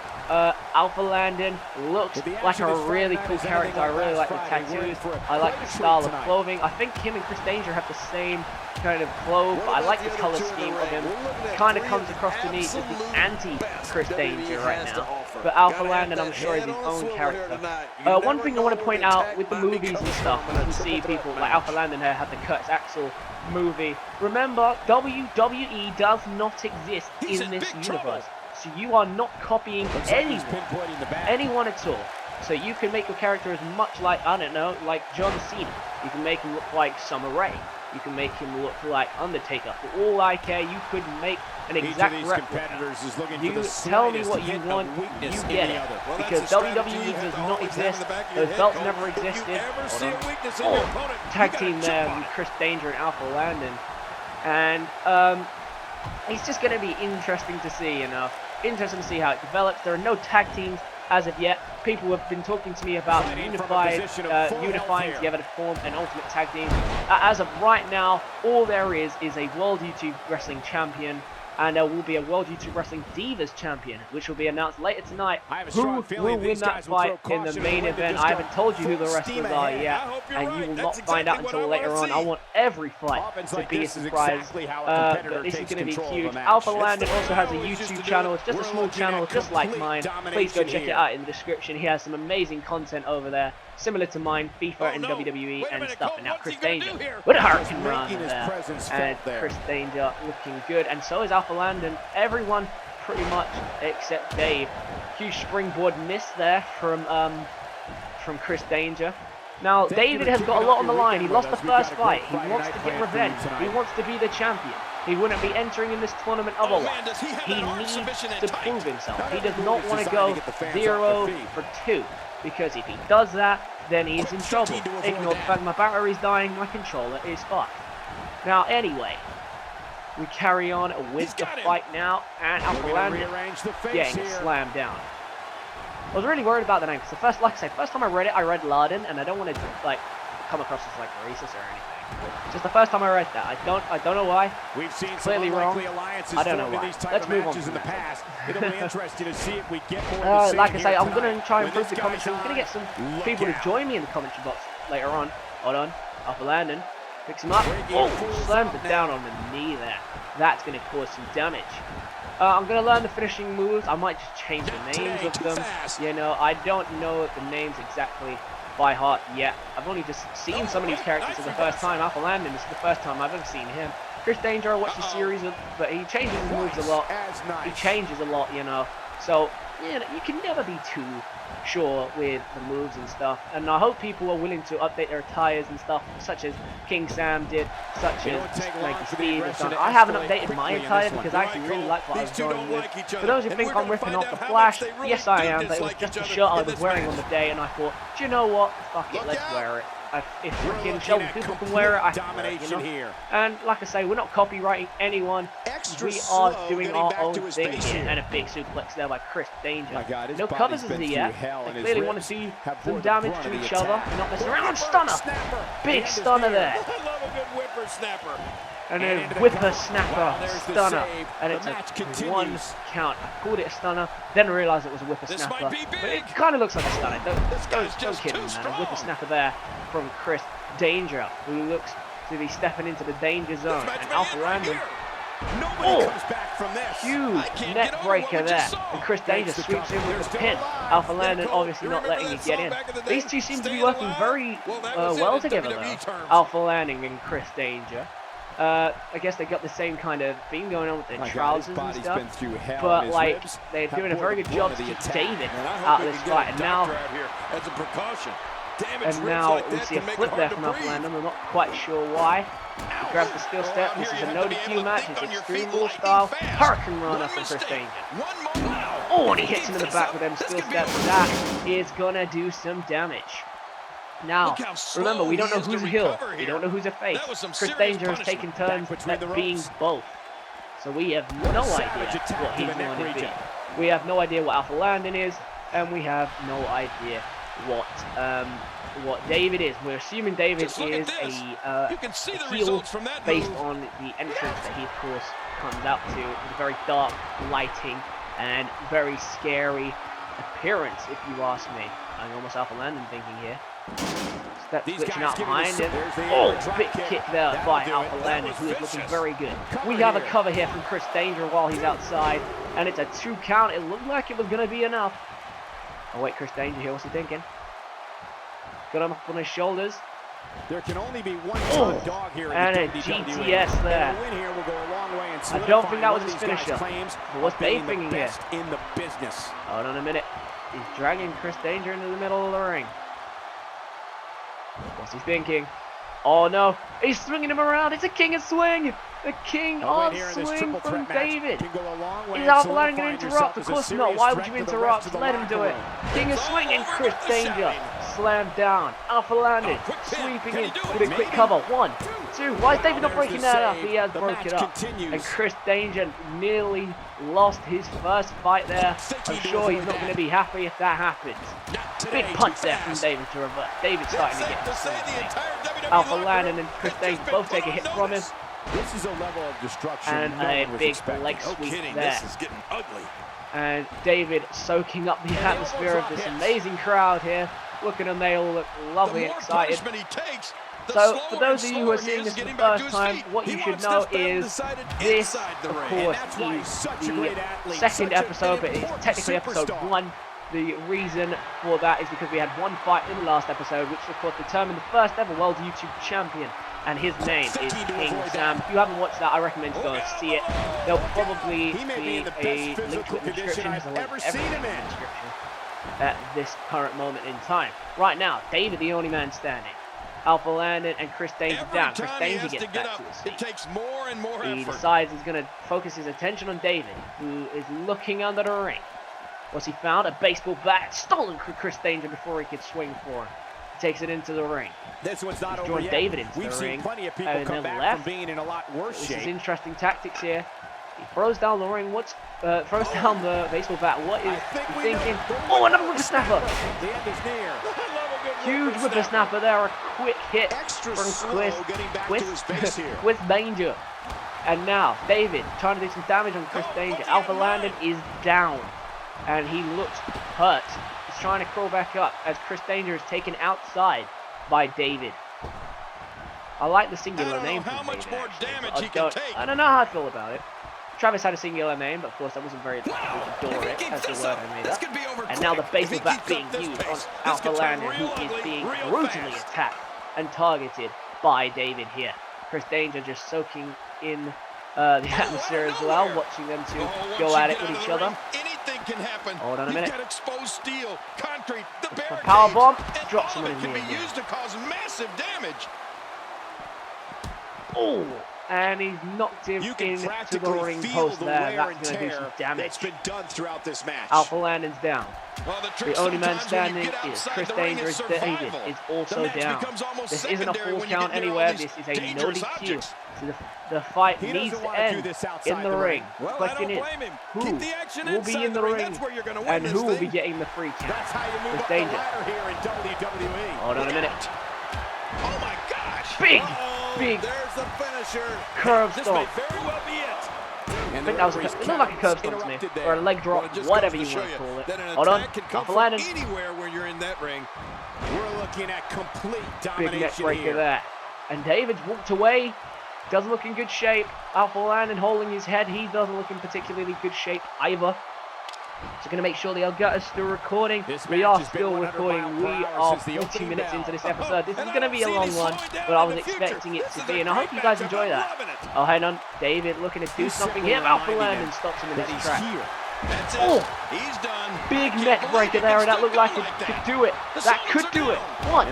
Landen looks like a really cool character. I really like the tattoos. I like the style of clothing. I think him and Chris Danger have the same kind of clothes, but I like the color scheme of him. It kind of comes across to me as the anti-Chris Danger right now. But Landen, I'm sure, is his own character. One thing I want to point out with the movies and stuff, when you can see people like Landen here had the Curtis Axel movie. Remember, WWE does not exist in this universe. So you are not copying anyone at all. So you can make your character as much like, I don't know, like John Cena. You can make him look like Summer Rae. You can make him look like Undertaker. For all I care, you could make an exact replica. You tell me what you want, you get it. Because WWE does not exist. Those belts never existed. Tag team there with Chris Danger and Alpha Landen. And it's just going to be interesting to see, you know. Interesting to see how it develops. There are no tag teams as of yet. People have been talking to me about unifying together to form an ultimate tag team. As of right now, all there is a World YouTube Wrestling Champion, and there will be a World YouTube Wrestling Divas Champion, which will be announced later tonight. Who will win that fight in the main event? I haven't told you who the wrestlers are yet, and you will not find out until later on. I want every fight to be a surprise, but this is going to be huge. Alpha Landen also has a YouTube channel. It's just a small channel, just like mine. Please go check it out in the description. He has some amazing content over there, similar to mine, FIFA and WWE and stuff. And now Chris Danger with a hurricane run there, and Chris Danger looking good, and so is Alpha Landen. Everyone pretty much except Dave. Huge springboard miss there from Chris Danger. Now David has got a lot on the line. He lost the first fight. He wants to get revenge. He wants to be the champion. He wouldn't be entering in this tournament otherwise. He needs to prove himself. He does not want to go 0 for 2, because if he does that, then he's in trouble. Ignore the fact my battery's dying, my controller is fucked. Now anyway, we carry on with the fight now, and Alpha Landen getting slammed down. I was really worried about the name, because first time I read it, I read Landen, and I don't want to like come across as like racist or anything. Just the first time I read that, I don't know why. We've seen clearly wrong. I don't know why. Let's move on. In the past. It'll be interesting to see if we get more. Like I say, I'm gonna try and improve the commentary. I'm gonna get some people to join me in the commentary box later on. Hold on, Alpha Landen picks him up. Oh, slams it down on the knee there. That's gonna cause some damage. I'm going to learn the finishing moves. I might just change the names of them. You know, I don't know the names exactly by heart yet. I've only just seen some of these characters for the first time. Alpha Landen, this is the first time I've ever seen him. Chris Danger, I watched the series, but he changes his moves a lot. He changes a lot, you know. So, yeah, you can never be too sure with the moves and stuff. And I hope people are willing to update their attires and stuff, such as King Sam did, such as Lanky Steve has done. I haven't updated my attire because I actually really like what I was going with. For those who think I'm ripping off the Flash, yes I am, but it was just a shirt I was wearing on the day, and I thought, do you know what? Fuck it, let's wear it. If freaking Sheldon people can wear it, I can wear it, you know? And like I say, we're not copyrighting anyone. We are doing our own thing here. And a big suplex there by Chris Danger. No covers as of yet. They clearly want to see some damage to each other. Not messing around. Stunner! Big stunner there. I love a good whippersnapper. And then whippersnapper, stunner, and it's a 1 count. I called it a stunner, then realised it was a whippersnapper. But it kind of looks like a stunner. Don't kid me, man. A whippersnapper there from Chris Danger, who looks to be stepping into the danger zone. And Alpha Landen, huge net breaker there. And Chris Danger sweeps in with the pin. Alpha Landen obviously not letting it get in. These two seem to be working very well together though. Alpha Landen and Chris Danger. I guess they got the same kind of thing going on with their trousers and stuff, but like they're doing a very good job to keep David out of this fight. And now we see a flip there from Alpha Landen. I'm not quite sure why. He grabs the steel step. This is a no DQ match. It's Extreme Rules style. Hurricane Runner from Chris Danger. Oh, and he hits him in the back with them steel steps. That is gonna do some damage. Now, remember, we don't know who's a heel, we don't know who's a face. Chris Danger has taken turns at being both. So we have no idea what he's going to be. We have no idea what Alpha Landen is, and we have no idea what David is. We're assuming David is a heel based on the entrance that he, of course, comes out to with very dark lighting and very scary appearance, if you ask me. I'm almost Alpha Landen thinking here. Step switching out behind him. Oh, big kick there by Alpha Landen, who is looking very good. We have a cover here from Chris Danger while he's outside, and it's a 2 count. It looked like it was going to be enough. Oh wait, Chris Danger here, what's he thinking? Got him up on his shoulders. There can only be one dog here, and a GTS there. I don't think that was his finisher. But what's Dave thinking here? Hold on a minute. He's dragging Chris Danger into the middle of the ring. What's he thinking? Oh no, he's swinging him around. It's a king of swing. The king of swing from David. Is Alpha Landen going to interrupt? Of course not. Why would you interrupt? Let him do it. King of swing and Chris Danger slammed down. Alpha Landen sweeping in with a quick cover. 1, 2. Why is David not breaking that up? He has broken it up. And Chris Danger nearly lost his first fight there. I'm sure he's not going to be happy if that happens. Big punch there from David to reverse. David's starting to get Alpha Landen and Chris Danger both take a hit from him. This is a level of destruction and a big leg sweep there. This is getting ugly. And David soaking up the atmosphere of this amazing crowd here. Look at them, they all look lovely and excited. So, for those of you who are seeing this for the first time, what you should know is this, of course, is the second episode, but it's technically episode 1. The reason for that is because we had one fight in the last episode, which of course determined the first ever World YouTube Champion. And his name is King Sam. If you haven't watched that, I recommend you go and see it. There'll probably be a link to it in the description. There's a link to everything in the description at this current moment in time. Right now, David, the only man standing. Alpha Landen and Chris Danger down. Chris Danger gets back to his feet. It takes more and more he decides he's going to focus his attention on David, who is looking under the ring. What's he found? A baseball bat stolen from Chris Danger before he could swing for him. Takes it into the ring. This one's not over yet. David into We've the seen ring. plenty of people And come then back left. from being in a lot worse shape. This is interesting tactics here. He throws down the ring. Throws down the baseball bat. What is he thinking? Oh, another whippersnapper! The end is near. Huge whippersnapper there. A quick hit Extra from slow getting back to his base here. with Danger. And now David trying to do some damage on Chris Danger. Alpha Landen is down, and he looks hurt. He's trying to crawl back up as Chris Danger is taken outside by David. I like the singular name for David, I don't know how I feel about it. Travis had a singular name, but of course that wasn't very Doric, that's the word I made up. And now the baseball bat being used on Alpha Landen, who is being brutally attacked and targeted by David here. Chris Danger just soaking in the atmosphere as well, watching them two go at it with each other. Can happen. Hold on a minute. Exposed steel, concrete, the power bomb drops him in can here. Be used to cause massive damage. Oh, and he's knocked him into the ring post there. That's going to do some damage. It's been done throughout this match. Alpha Landen's down. The only man standing is Chris Danger. David is also down. This isn't a full count anywhere. This is a no DQ. So the fight needs to end in the ring. The question is, who will be in the ring and who will be getting the free count? Chris Danger. Hold on a minute. Oh my gosh! Big there's the finisher. Curve stomp. I think that was it looked like a curve stomp to me, or a leg drop, whatever you want to call it. Hold on, Alpha Landen. Anywhere when you're in that ring. We're looking at complete domination. Big neck breaker there. And David's walked away. Doesn't look in good shape. Alpha Landen holding his head. He doesn't look in particularly good shape either. So going to make sure the Elgato is still recording. We are still recording. We are 40 minutes into this episode. This is going to be a long one, but I was expecting it to be, and I hope you guys enjoy that. Oh, hang on. David looking to do something here. Alpha Landen stops him in his track. That's it. Oh, he's done. big neck breaker there, and that looked like it could do it. That could do it. One.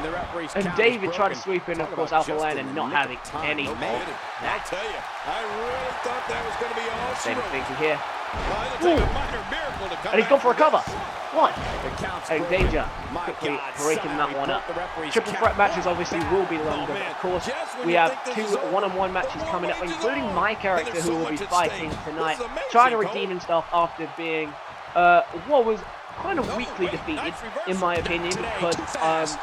And David tried to sweep in, of course, Alpha Landen not having any hold. I tell you, I really thought that was going to be awesome. David thinking here. And And he's gone for a cover. One. And Danger quickly breaking that one up. Triple threat matches obviously will be longer. But of course, we have two one-on-one matches coming up, including my character who will be fighting tonight, trying to redeem himself after being what was kind of weakly defeated, in my opinion, because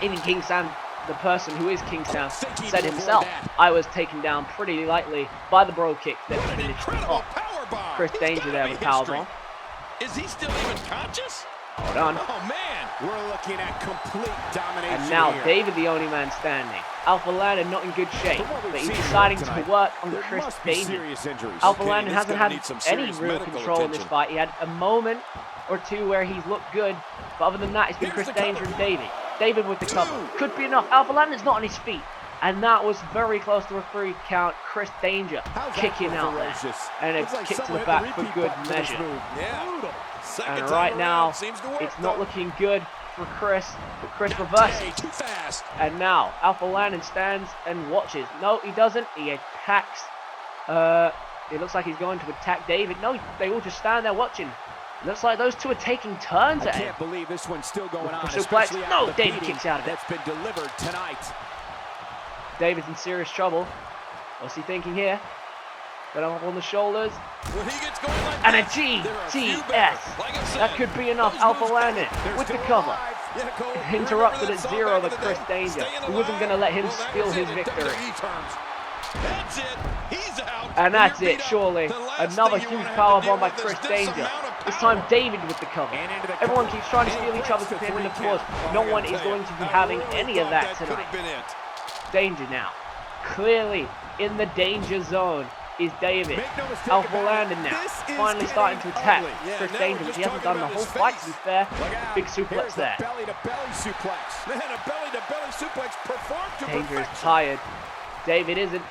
even King Sam, the person who is King Sam, said himself, I was taken down pretty lightly by the bro kick that finished off Chris Danger there with powerbomb. Is he still even conscious? Hold on. Oh man, we're looking at complete domination. And now here. David, the only man standing. Alpha Landen not in good shape, but he's deciding to work on Chris Danger. Alpha Landen hasn't had any real control in this fight. He had a moment or two where he's looked good, but other than that, it's been Chris Danger and David. David with the cover. Could be enough. Alpha Landen's not on his feet. And that was very close to a free count. Chris Danger kicking out there. And a kick to the back for good measure. Yeah. And right now, it's not looking good for Chris, but Chris reverses. Too fast. And now, Alpha Landen stands and watches. No, he doesn't. He attacks. It looks like he's going to attack David. No, they all just stand there watching. Looks like those two are taking turns at him. I can't believe this one's still going on. Suplex. No, David kicks out of it. That's been delivered tonight. David's in serious trouble. What's he thinking here? Got him up on the shoulders. When he gets going like And a this, there are few GTS. better. Like I said, That could be enough. those Alpha moves Landen matter. with the cover. Yeah, Cole, Interrupted remember at that 0 song the back in Chris day? Danger, Staying who wasn't alive? going to let him Well, that steal was his it in victory. WWE terms. That's it. He's out. And that's You're it, beat up. surely. The last Another thing you huge wanna have to power deal bomb by with is Chris this Danger. amount of This power. time David with the cover. And into the Everyone cover. keeps trying to And steal he each other's breaks the pin, and of 3 course, count. no I one gotta is tell going you, to be I having really any of thought that could tonight. have been it. Danger now. Clearly in the danger zone is David. Make no mistake Alpha about it, Landen now. this is Finally starting to getting attack ugly. Yeah, Chris now Danger, we're which he just hasn't done the talking whole about fight, his to be face. fair. Look out. Big suplex Here's the there. belly-to-belly suplex. Man, a belly-to-belly suplex performed to Danger is perfection. tired. David isn't.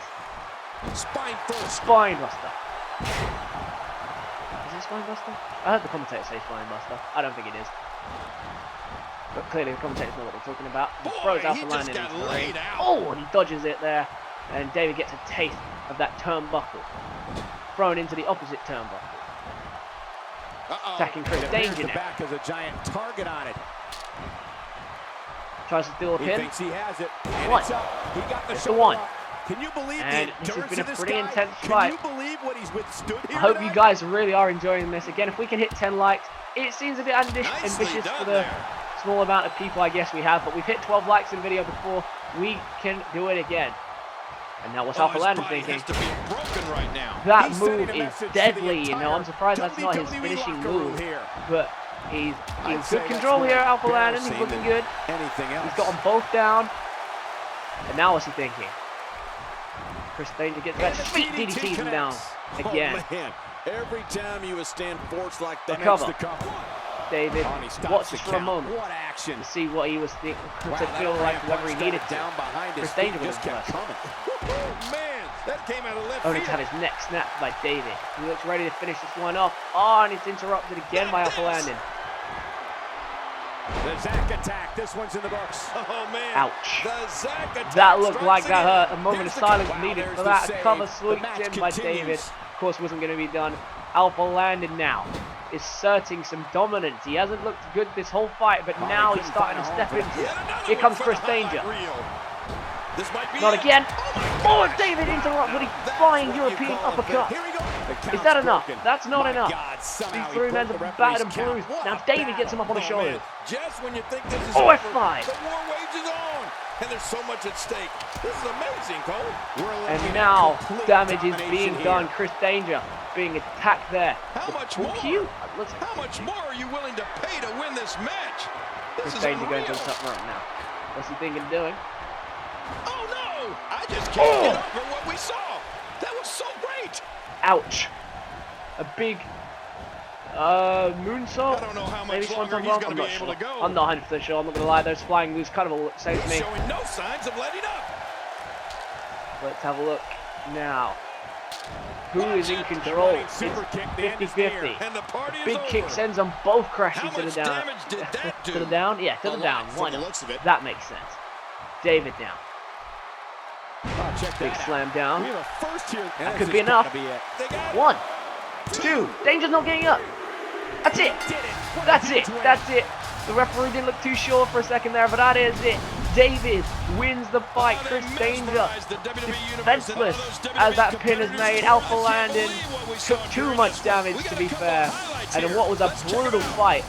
Spine first. Spinebuster. Is it Spinebuster? I heard the commentator say Spinebuster. I don't think it is. But clearly the commentators know what they're talking about. He Boy, throws he Alpha just Landen got into the laid ring. out. Oh, and he dodges it there. And David gets a taste of that turnbuckle. Thrown into the opposite turnbuckle. Uh-oh. Attacking Chris Danger The now. back has a giant target on it. Tries to steal a He pin. thinks he has it. And One. it's up. He got the It's the shoulder one. up. Can you believe And the this has endurance been a of this pretty guy? intense Can fight. you believe what he's withstood here I hope tonight? you guys really are enjoying this. Again, if we can hit 10 likes, it seems a bit ambitious Nicely for done the there. small amount of people I guess we have, but we've hit 12 likes in the video before. We can do it again. And now what's Alpha his Landen body thinking? has to be broken right now. That He's move sending a is message to the deadly, you know. entire I'm surprised that's not his WWE finishing locker room move. here. But he's I'd in say good that's control more here, Alpha Landen. He's embarrassing looking than good. Anything else? He's got them both down. And now what's he thinking? Chris Danger gets that sweet DDTs him down again. Oh, man. Every time you withstand force like that, cover. the cover. David Oh, and he stops watches the for a count. moment What action. to see what he was thinking, Wow, to that feel like overhand whether he punch needed got to. down behind his Chris feet, Danger was just kept first. coming. Oh, man, that came out of left Only to field. have his neck snapped by David. He looks ready to finish this one off. Oh, and it's interrupted again by Alpha Landen. The Zack attack. This one's in the books. Oh, man. Ouch. The Zack attack That looked like strikes that again. hurt. A moment of Here's the silence cover. needed there's for the that. save. Cover The swooped match in by continues. David. Of course, wasn't going to be done. Alpha Landen now asserting some dominance. He hasn't looked good this whole fight, but Oh, now he he's couldn't starting to find a step home. into Yet it. another Here one comes for Chris the highlight Danger. reel. This might be Not it. again. Oh, Oh, my David gosh. interrupts with a That's flying what you European call a uppercut. Here we go. The Is count's that enough? broken. That's not My enough. God, somehow These he three broke men the are referee's battered and count. bruised. What Now a David gets him up on the Oh, shoulders. man. Just when you think this is Oh, over, F5. the war wages on. And there's so much at stake. This is amazing, Cole. We're And looking at now complete damage is domination being here. done. Chris Danger being attacked there. How much Oh, more? cute. Looks How much more are you willing to pay to win this match? This Chris is Danger going unreal. to the top rope now. What's he thinking of doing? Oh no! I just can't Oh. get over what we saw. That was so great. Ouch. A big moonsault? I don't know how Maybe much longer Swanton he's bomb? going I'm to not be able sure. to go. I'm not 100% sure. I'm not going to lie. Those flying moves kind of all say to He's me. showing no signs of letting up. Let's have a look now. Who is in control? It's Super kick, the end is near. 50-50. And the party is Big over. kick sends them both crashing How to the much down. damage did that do? To the down? Yeah, to the down. Why not? That makes sense. David down. Oh, check Big that out. slam down. We have a first here. And That this could has be enough. gotta be it. They got it. 1, 2. Danger's not getting up. That's it. Did it. What a That's huge it. win. That's it. The referee didn't look too sure for a second there, but that is it. David wins the fight. Oh, they Chris Danger mesmerized the WWE universe and all defenseless those as WWE that pin is competitors. made. Alpha I can't Landen believe what we saw took too during much this one. damage, We to got be a couple fair. of highlights And in here. what was a Let's check it brutal out. fight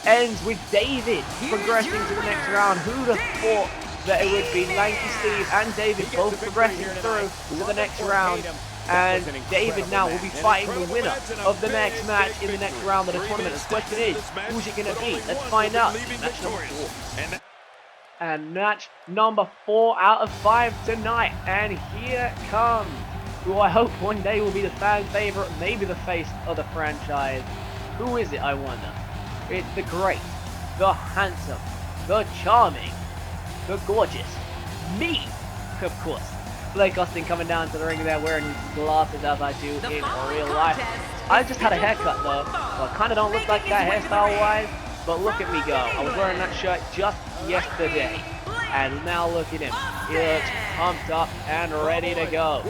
ends with David progressing to the next round. Who'd have thought that it would be Lanky Steve and David both progressing through to the next round? And David now will be fighting the winner of the next match in the next round of the tournament. The question is, who's it going to be? Let's find out. Match number 4. And match number 4 out of 5 tonight. And here it comes. Who I hope one day will be the fan favorite, maybe the face of the franchise. Who is it, I wonder? It's the great, the handsome, the charming, the gorgeous, me, of course. Blake Austin coming down to the ring there wearing his glasses as I do in real life. I just had a haircut though, so I kind of don't look like that hairstyle wise. But look at me go. I was wearing that shirt just yesterday. And now look at him. He looks pumped up and ready to go.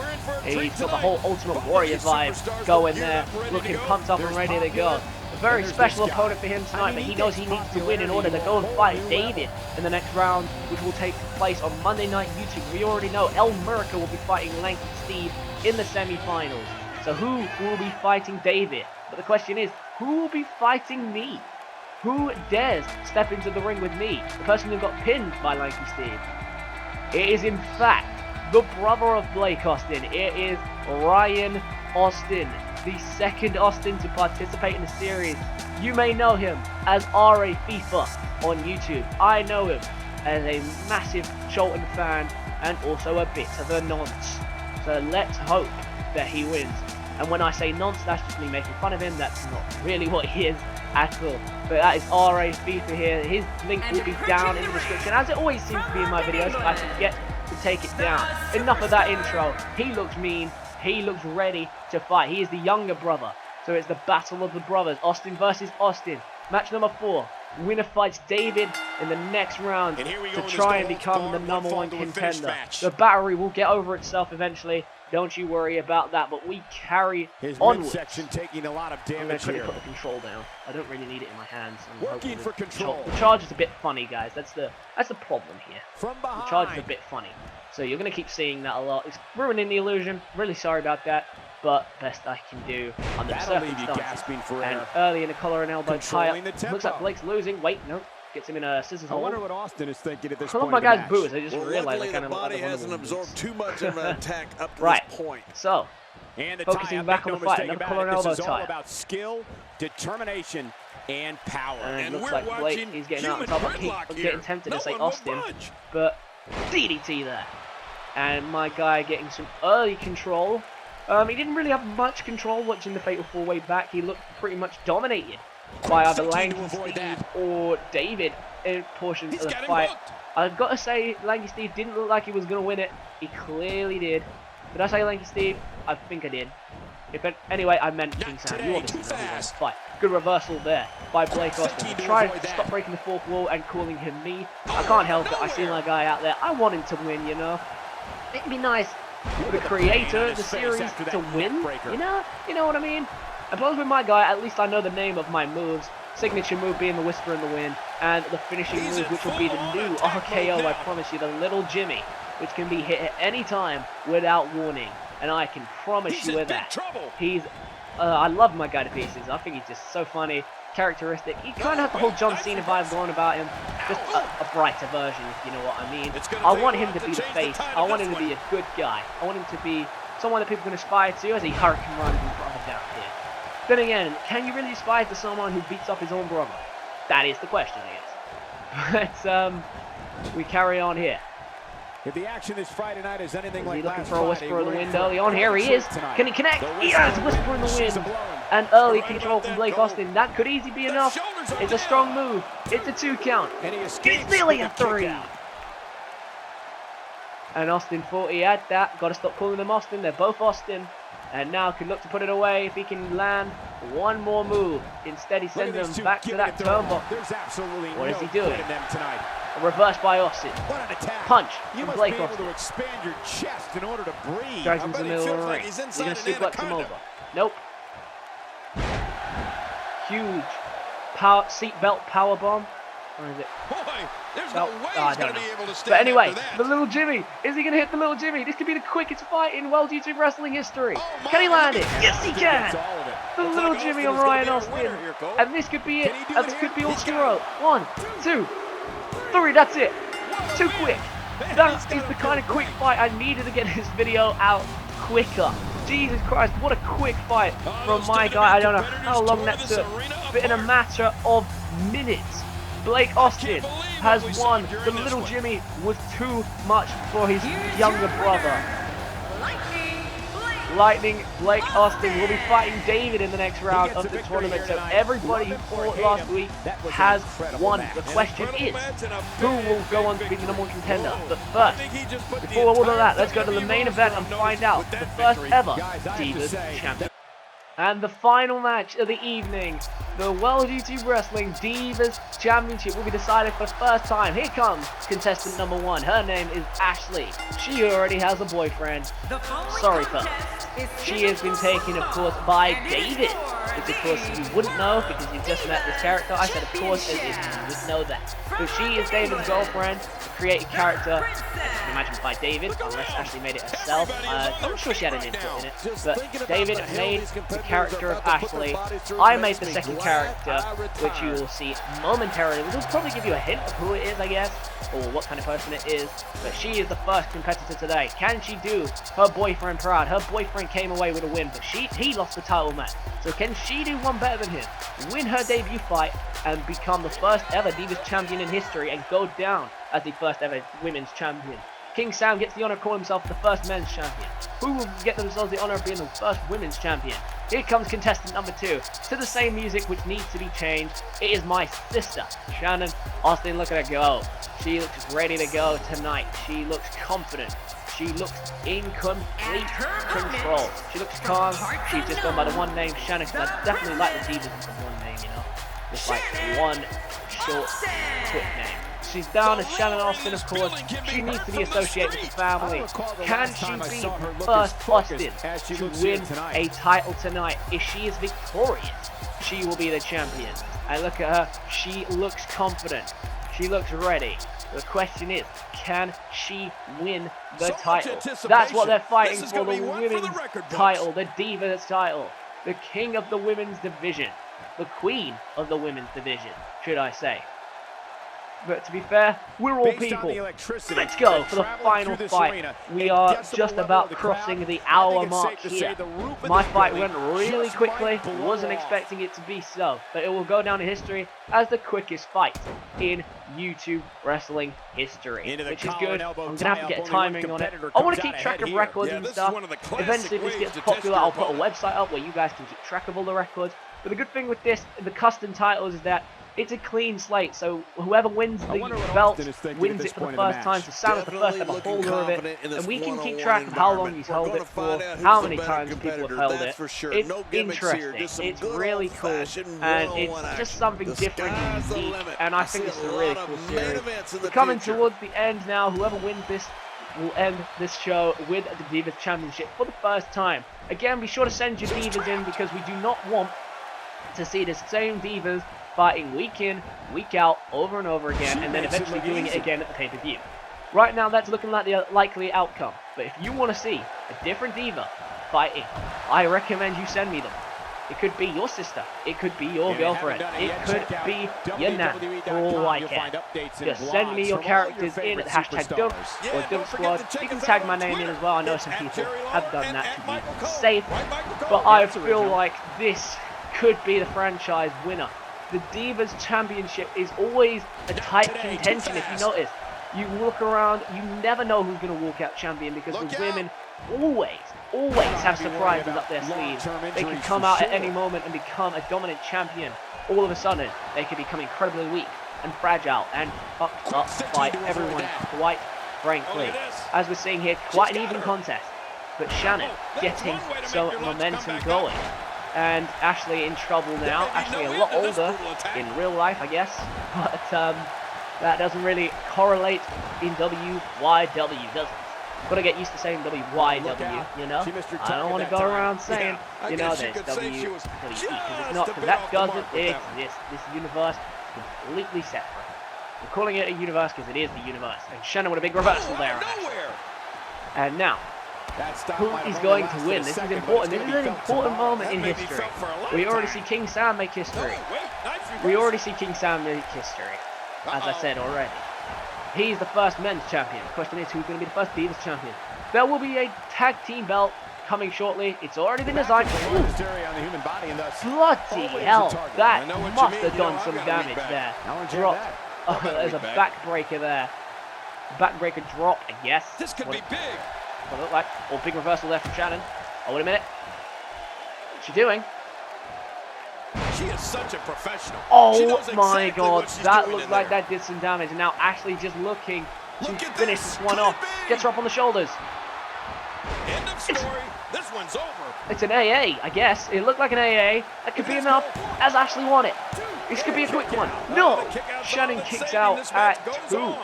He's got the whole Ultimate Warrior vibe going there. Looking pumped up and ready to go. A very special opponent for him tonight, but he knows he needs to win in order to go and fight David in the next round, which will take place on Monday Night YouTube. We already know Murica will be fighting Lanky Steve in the semi-finals. So who will be fighting David? But the question is, who will be fighting me? Who dares step into the ring with me? The person who got pinned by Lanky Steve. It is in fact the brother of Blake Austin. It is Ryan Austin, the second Austin to participate in the series. You may know him as RA FIFA on YouTube. I know him as a massive Cholton fan and also a bit of a nonce. So let's hope that he wins. And when I say nonce, that's just me making fun of him. That's not really what he is at all. But that is RA FIFA here. His link will be down in the description, as it always seems to be in my videos. I forget to take it down. Enough of that intro. He looks mean. He looks ready to fight. He is the younger brother. So it's the battle of the brothers. Austin versus Austin. Match number 4. Winner fights David in the next round to try and become the #1 contender. The battery will get over itself eventually. Don't you worry about that, but we carry onwards. Section taking a lot of I'm damage going to here. put the control down. I don't really need it in my hands. I'm Working for control. The charge is a bit funny, guys. That's the problem here. From behind. The charge is a bit funny. So you're going to keep seeing that a lot. It's ruining the illusion. Really sorry about that. But best I can do under the circumstances. And early in a collar and elbow tie-up. Looks like Blake's losing. Wait, no. Gets him in a scissors hold. I wonder what Austin is thinking at this I love point. my of the guys' match. booze. I just realized I the kind of body hasn't absorbed too much of an attack up to right. this point. So, And the focusing back on the fight. Another collar and elbow This is all tie. about skill, determination, and power. And it And looks we're like Blake watching is getting out on top. I'm getting tempted to say Austin, but DDT there. And my guy getting some early control. He didn't really have much control watching the Fatal 4-Way back. He looked pretty much dominated by either Lanky Steve or David in portions of the fight. I've got to say, Lanky Steve didn't look like he was going to win it. He clearly did. Did I say Lanky Steve? I think I did. Anyway, I meant King Sam. You obviously know who won the fight. Good reversal there by Blake Austin. Trying to stop breaking the fourth wall and calling him me. I can't help it. I see my guy out there. I want him to win, you know. It'd be nice for the creator of the series to win. You know what I mean? And plus with my guy, at least I know the name of my moves. Signature move being the Whisper in the Wind, and the finishing move, which will be the new RKO, I promise you, the Little Jimmy, which can be hit at any time without warning. And I can promise you with that. I love my guy to pieces. I think he's just so funny, characteristic. He kind of has the whole John Cena vibe going about him. Just a brighter version, if you know what I mean. I want him to be the face. I want him to be a good guy. I want him to be someone that people can aspire to as he hurricane runs his brother down here. Then again, can you really aspire to someone who beats up his own brother? That is the question, I guess. But we carry on here. If the action this Friday night is anything Is he like looking last for a Whisper Friday, in the we're Wind for early on? Here he is. Can he connect? He has Whisper in the Wind. And early control from Blake Austin. That could easily be enough. It's a strong move. It's a 2 count. It's nearly a 3. And Austin thought he had that. Got to stop calling them Austin. They're both Austin. And now can look to put it away if he can land one more move. Instead, he sends them back to that turnbuckle. What is he doing? A reverse by Austin. Punch from Blake Austin. Expand your chest in order to breathe. Drags him to the middle of the ring. He's going to suplex him over. Nope. Huge seatbelt power bomb. Or is it? There's no way he's going to be able to stand. But anyway, the Little Jimmy. Is he going to hit the Little Jimmy? This could be the quickest fight in World YouTube Wrestling history. Can he land it? Yes, he can. The Little Jimmy on Ryan Austin. And this could be it. And this could be all 2-0. 1, 2, 3. That's it. Too quick. That is the kind of quick fight I needed to get this video out quicker. Jesus Christ, what a quick fight from my guy. I don't know how long that took, but in a matter of minutes, Blake Austin has won. The Little Jimmy was too much for his younger brother. Lightning Blake Austin will be fighting David in the next round of the tournament. So everybody who fought last week has won. The question is, who will go on to be the #1 contender? But first, before all of that, let's go to the main event and find out the first ever Divas champion. And the final match of the evening, the World YouTube Wrestling Divas Championship will be decided for the first time. Here comes contestant number 1. Her name is Ashley. She already has a boyfriend. Sorry, folks. She has been taken, of course, by David, which of course you wouldn't know because you just met this character. I said, of course, as if you would know that. But she is David's girlfriend, a created character, imagined by David, unless Ashley made it herself. I'm not sure she had an input in it, but David made the character of Ashley. I made the second character, which you will see momentarily. We'll probably give you a hint of who it is, I guess, or what kind of person it is. But she is the first competitor today. Can she do her boyfriend proud? Her boyfriend came away with a win, but he lost the title match. So can she do one better than him? Win her debut fight and become the first ever Divas champion in history and go down as the first ever women's champion. King Sam gets the honor of calling himself the first men's champion. Who will get themselves the honor of being the first women's champion? Here comes contestant number 2. To the same music which needs to be changed. It is my sister, Shannon. Austin, look at her go. She looks ready to go tonight. She looks confident. She looks in complete control. She looks calm. She's just gone by the one name, Shannon, because I definitely like the Divas with the one name, you know. Just like one short, quick name. She's down as Shannon Austin, of course. She needs to be associated with the family. Can she be the first Austin to win a title tonight? If she is victorious, she will be the champion. And look at her. She looks confident. She looks ready. The question is, can she win the title? That's what they're fighting for, the women's title, the Divas title. The king of the women's division. The queen of the women's division, should I say. But to be fair, we're all people. Let's go for the final fight. We are just about crossing the hour mark here. My fight went really quickly. Wasn't expecting it to be so. But it will go down in history as the quickest fight in YouTube wrestling history. Which is good. I'm going to have to get a timing on it. I want to keep track of records and stuff. Eventually, if this gets popular, I'll put a website up where you guys can keep track of all the records. But the good thing with this, the custom titles, is that it's a clean slate, so whoever wins the belt wins it for the first time. So Sam is the first ever holder of it, and we can keep track of how long he's held it for, how many times people have held it. It's interesting, it's really cool, and it's just something different and unique, and I think this is a really cool series. We're coming towards the end now. Whoever wins this will end this show with the Divas Championship for the first time. Again, be sure to send your Divas in because we do not want to see the same Divas fighting week in, week out, over and over again, and then eventually doing it again at the pay-per-view. Right now, that's looking like the likely outcome. But if you want to see a different diva fighting, I recommend you send me them. It could be your sister. It could be your girlfriend. It could be your nan. For all I care. Just send me your characters in at #Dub or Dub Squad. You can tag my name in as well. I know some people have done that to be safe. But I feel like this could be the franchise winner. The Divas Championship is always a tight contention, if you notice. You look around, you never know who's going to walk out champion because the women always have surprises up their sleeves. They can come out at any moment and become a dominant champion. All of a sudden, they can become incredibly weak and fragile and fucked up by everyone, quite frankly. As we're seeing here, quite an even contest. But Shannon getting some momentum going. And Ashley in trouble now. Ashley a lot older in real life, I guess. But that doesn't really correlate in WYW, does it? Gotta get used to saying WYW, you know? I don't want to go around saying, you know, there's WWE, because it's not, because that doesn't exist. This universe is completely separate. We're calling it a universe because it is the universe. And Shannon with a big reversal there. And now, who is going to win? This is important. This is an important moment in history. We already see King Sam make history. We already see King Sam make history, as I said already. He's the first men's champion. The question is, who's going to be the first Divas champion? There will be a tag team belt coming shortly. It's already been designed. Bloody hell, that must have done some damage there. Drop. Oh, there's a backbreaker there. Backbreaker drop, I guess. This could be big. What it look like? Oh, big reversal there from Shannon. Oh, wait a minute. What's she doing? She is such a professional. Oh my god, that looked like that did some damage. And now Ashley just looking to finish this one off. Gets her up on the shoulders. story. This one's over. It's an AA, I guess. It looked like an AA. That could be enough, as Ashley won it. This could be a quick one. No! Shannon kicks out at 2.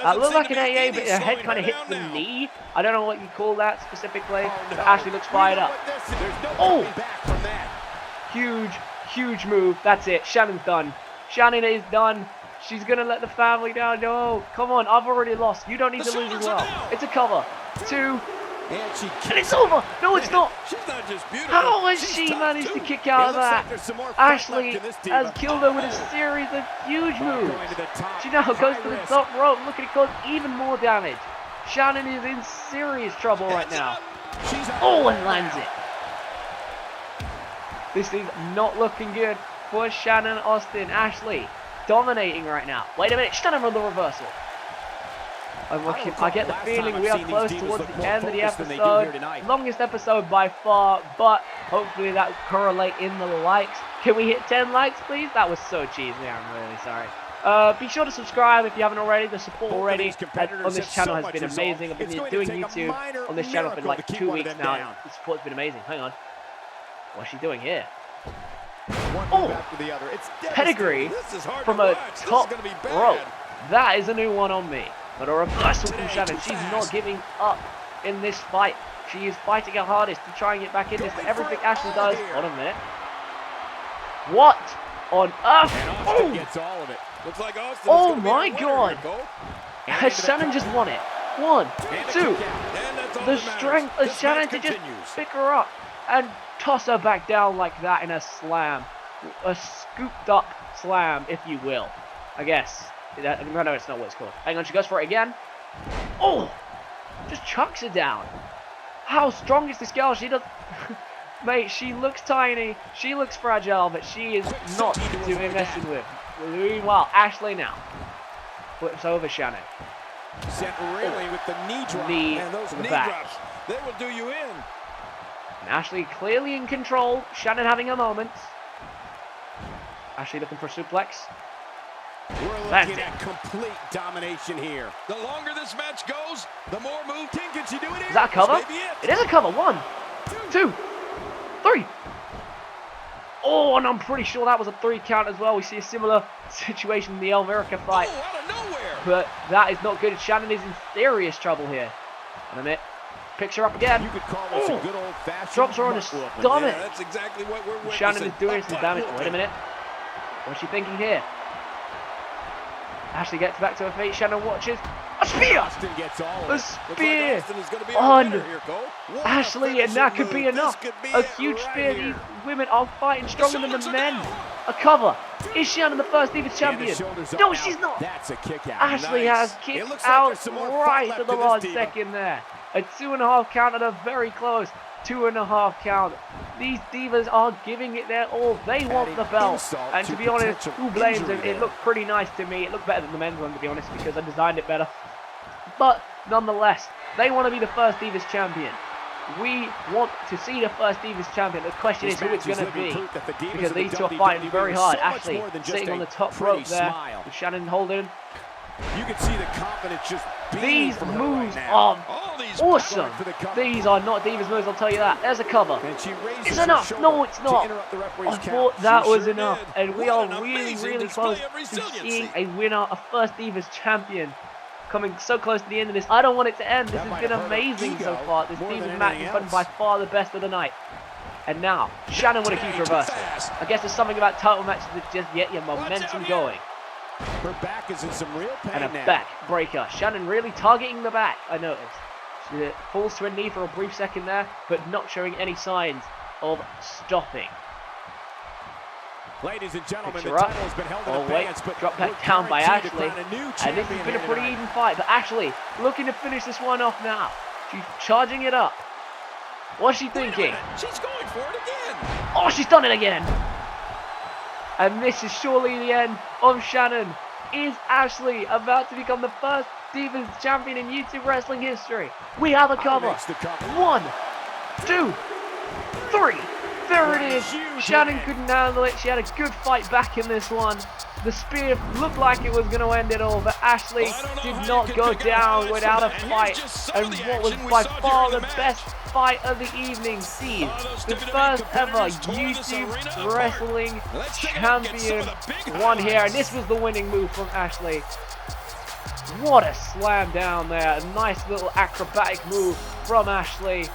That looked like an AA, but her head kind of hits the knee. I don't know what you call that specifically, but Ashley looks fired up. Oh! Huge, huge move. That's it. Shannon's done. Shannon is done. She's going to let the family down. No, come on. I've already lost. You don't need to lose as well. It's a cover. 2. And it's over! No, it's not! How has she managed to kick out of that? Ashley has killed her with a series of huge moves. She now goes to the top rope. Look at it, cause even more damage. Shannon is in serious trouble right now. Oh, and lands it. This is not looking good for Shannon Austin. Ashley dominating right now. Wait a minute, Shannon on the reversal. I get the feeling we are close towards the end of the episode. Longest episode by far, but hopefully that will correlate in the likes. Can we hit 10 likes, please? That was so cheesy. I'm really sorry. Be sure to subscribe if you haven't already. The support already on this channel has been amazing. I've been doing YouTube on this channel for like 2 weeks now. The support's been amazing. Hang on. What's she doing here? Oh! Pedigree from a top rope. That is a new one on me. But a reversal from Shannon. She's not giving up in this fight. She is fighting her hardest to try and get back in this. But everything Ashley does. Hold on a minute. What on earth? Oh! Oh my god! Has Shannon just won it? 1, 2. The strength of Shannon to just pick her up and toss her back down like that in a slam. A scooped up slam, if you will. I guess. No, it's not what it's called. Hang on, she goes for it again. Oh! Just chucks her down. How strong is this girl? She does... Mate, she looks tiny. She looks fragile, but she is not to be messing with. Meanwhile, Ashley now flips over Shannon. Sent really with the knee drop. Knee those to the knee back. drops, they will do you in. And Ashley clearly in control. Shannon having her moments. Ashley looking for a suplex. We're looking at complete domination here. The longer this match goes, the more move. Can she do it? Is that a cover? It is a cover. 1, 2, 3. Oh, and I'm pretty sure that was a 3 count as well. We see a similar situation in the Murica fight. Oh, out of nowhere. But that is not good. Shannon is in serious trouble here. And a minute. Picks her up again. You could call this a good old-fashioned drops her on the stomach. Yeah, that's exactly what we're witnessing. Shannon is doing some damage. Wait a minute. What's she thinking here? Ashley gets back to her feet. Shannon watches. A spear! A spear on Ashley, and that could be enough. A huge spear. These women are fighting stronger than the men. A cover. Is Shannon the first Divas champion? No, she's not. Ashley has kicked out right at the last second there. A 2.5 count and a very close 2.5 count. These Divas are giving it their all. They want the belt. And to be honest, who blames them? It looked pretty nice to me. It looked better than the men's one, to be honest, because I designed it better. But nonetheless, they want to be the first Divas champion. We want to see the first Divas champion. The question is who it's going to be. Because these two are fighting very hard. Ashley sitting on the top rope there. With Shannon holding. You can see the confidence just these moves are awesome. These are not Divas moves, I'll tell you that. There's a cover. It's enough. No, it's not. I thought that was enough. And we are really, really close to seeing a winner, a first Divas champion. Coming so close to the end of this. I don't want it to end. This has been amazing so far. This Divas match has been by far the best of the night. And now, Shannon with a huge reversal. I guess there's something about title matches that just get your momentum going. Her back is in some real pain and a back breaker. Shannon really targeting the back, I noticed. She falls to her knee for a brief second there, but not showing any signs of stopping. Ladies and gentlemen, the title has been held in advance, but dropped back down by Ashley. And this has been a pretty even fight, but Ashley looking to finish this one off now. She's charging it up. What's she thinking? She's going for it again. Oh, she's done it again. And this is surely the end of Shannon. Is Ashley about to become the first Divas champion in YouTube wrestling history? We have a cover. 1, 2, 3. There it is. Shannon couldn't handle it. She had a good fight back in this one. The spear looked like it was going to end it all, but Ashley did not go down without a fight. And what was by far the best fight of the evening, Steve, the first ever YouTube Wrestling Champion won here, and this was the winning move from Ashley. What a slam down there, a nice little acrobatic move from Ashley.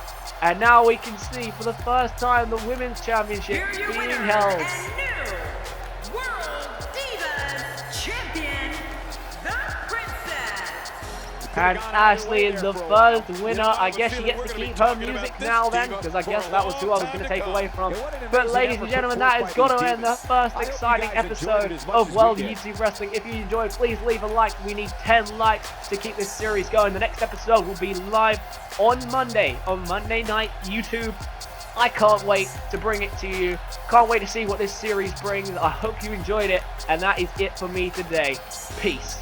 And now we can see for the first time the Women's Championship being held. And new World Divas Champion, the Princess. And Ashley is the first winner. I guess she gets to keep her music now then, because I guess that was who I was going to take away from. But ladies and gentlemen, that has got to end the first exciting episode of World YouTube Wrestling. If you enjoyed, please leave a like. We need 10 likes to keep this series going. The next episode will be live on Monday night YouTube. I can't wait to bring it to you. Can't wait to see what this series brings. I hope you enjoyed it. And that is it for me today. Peace.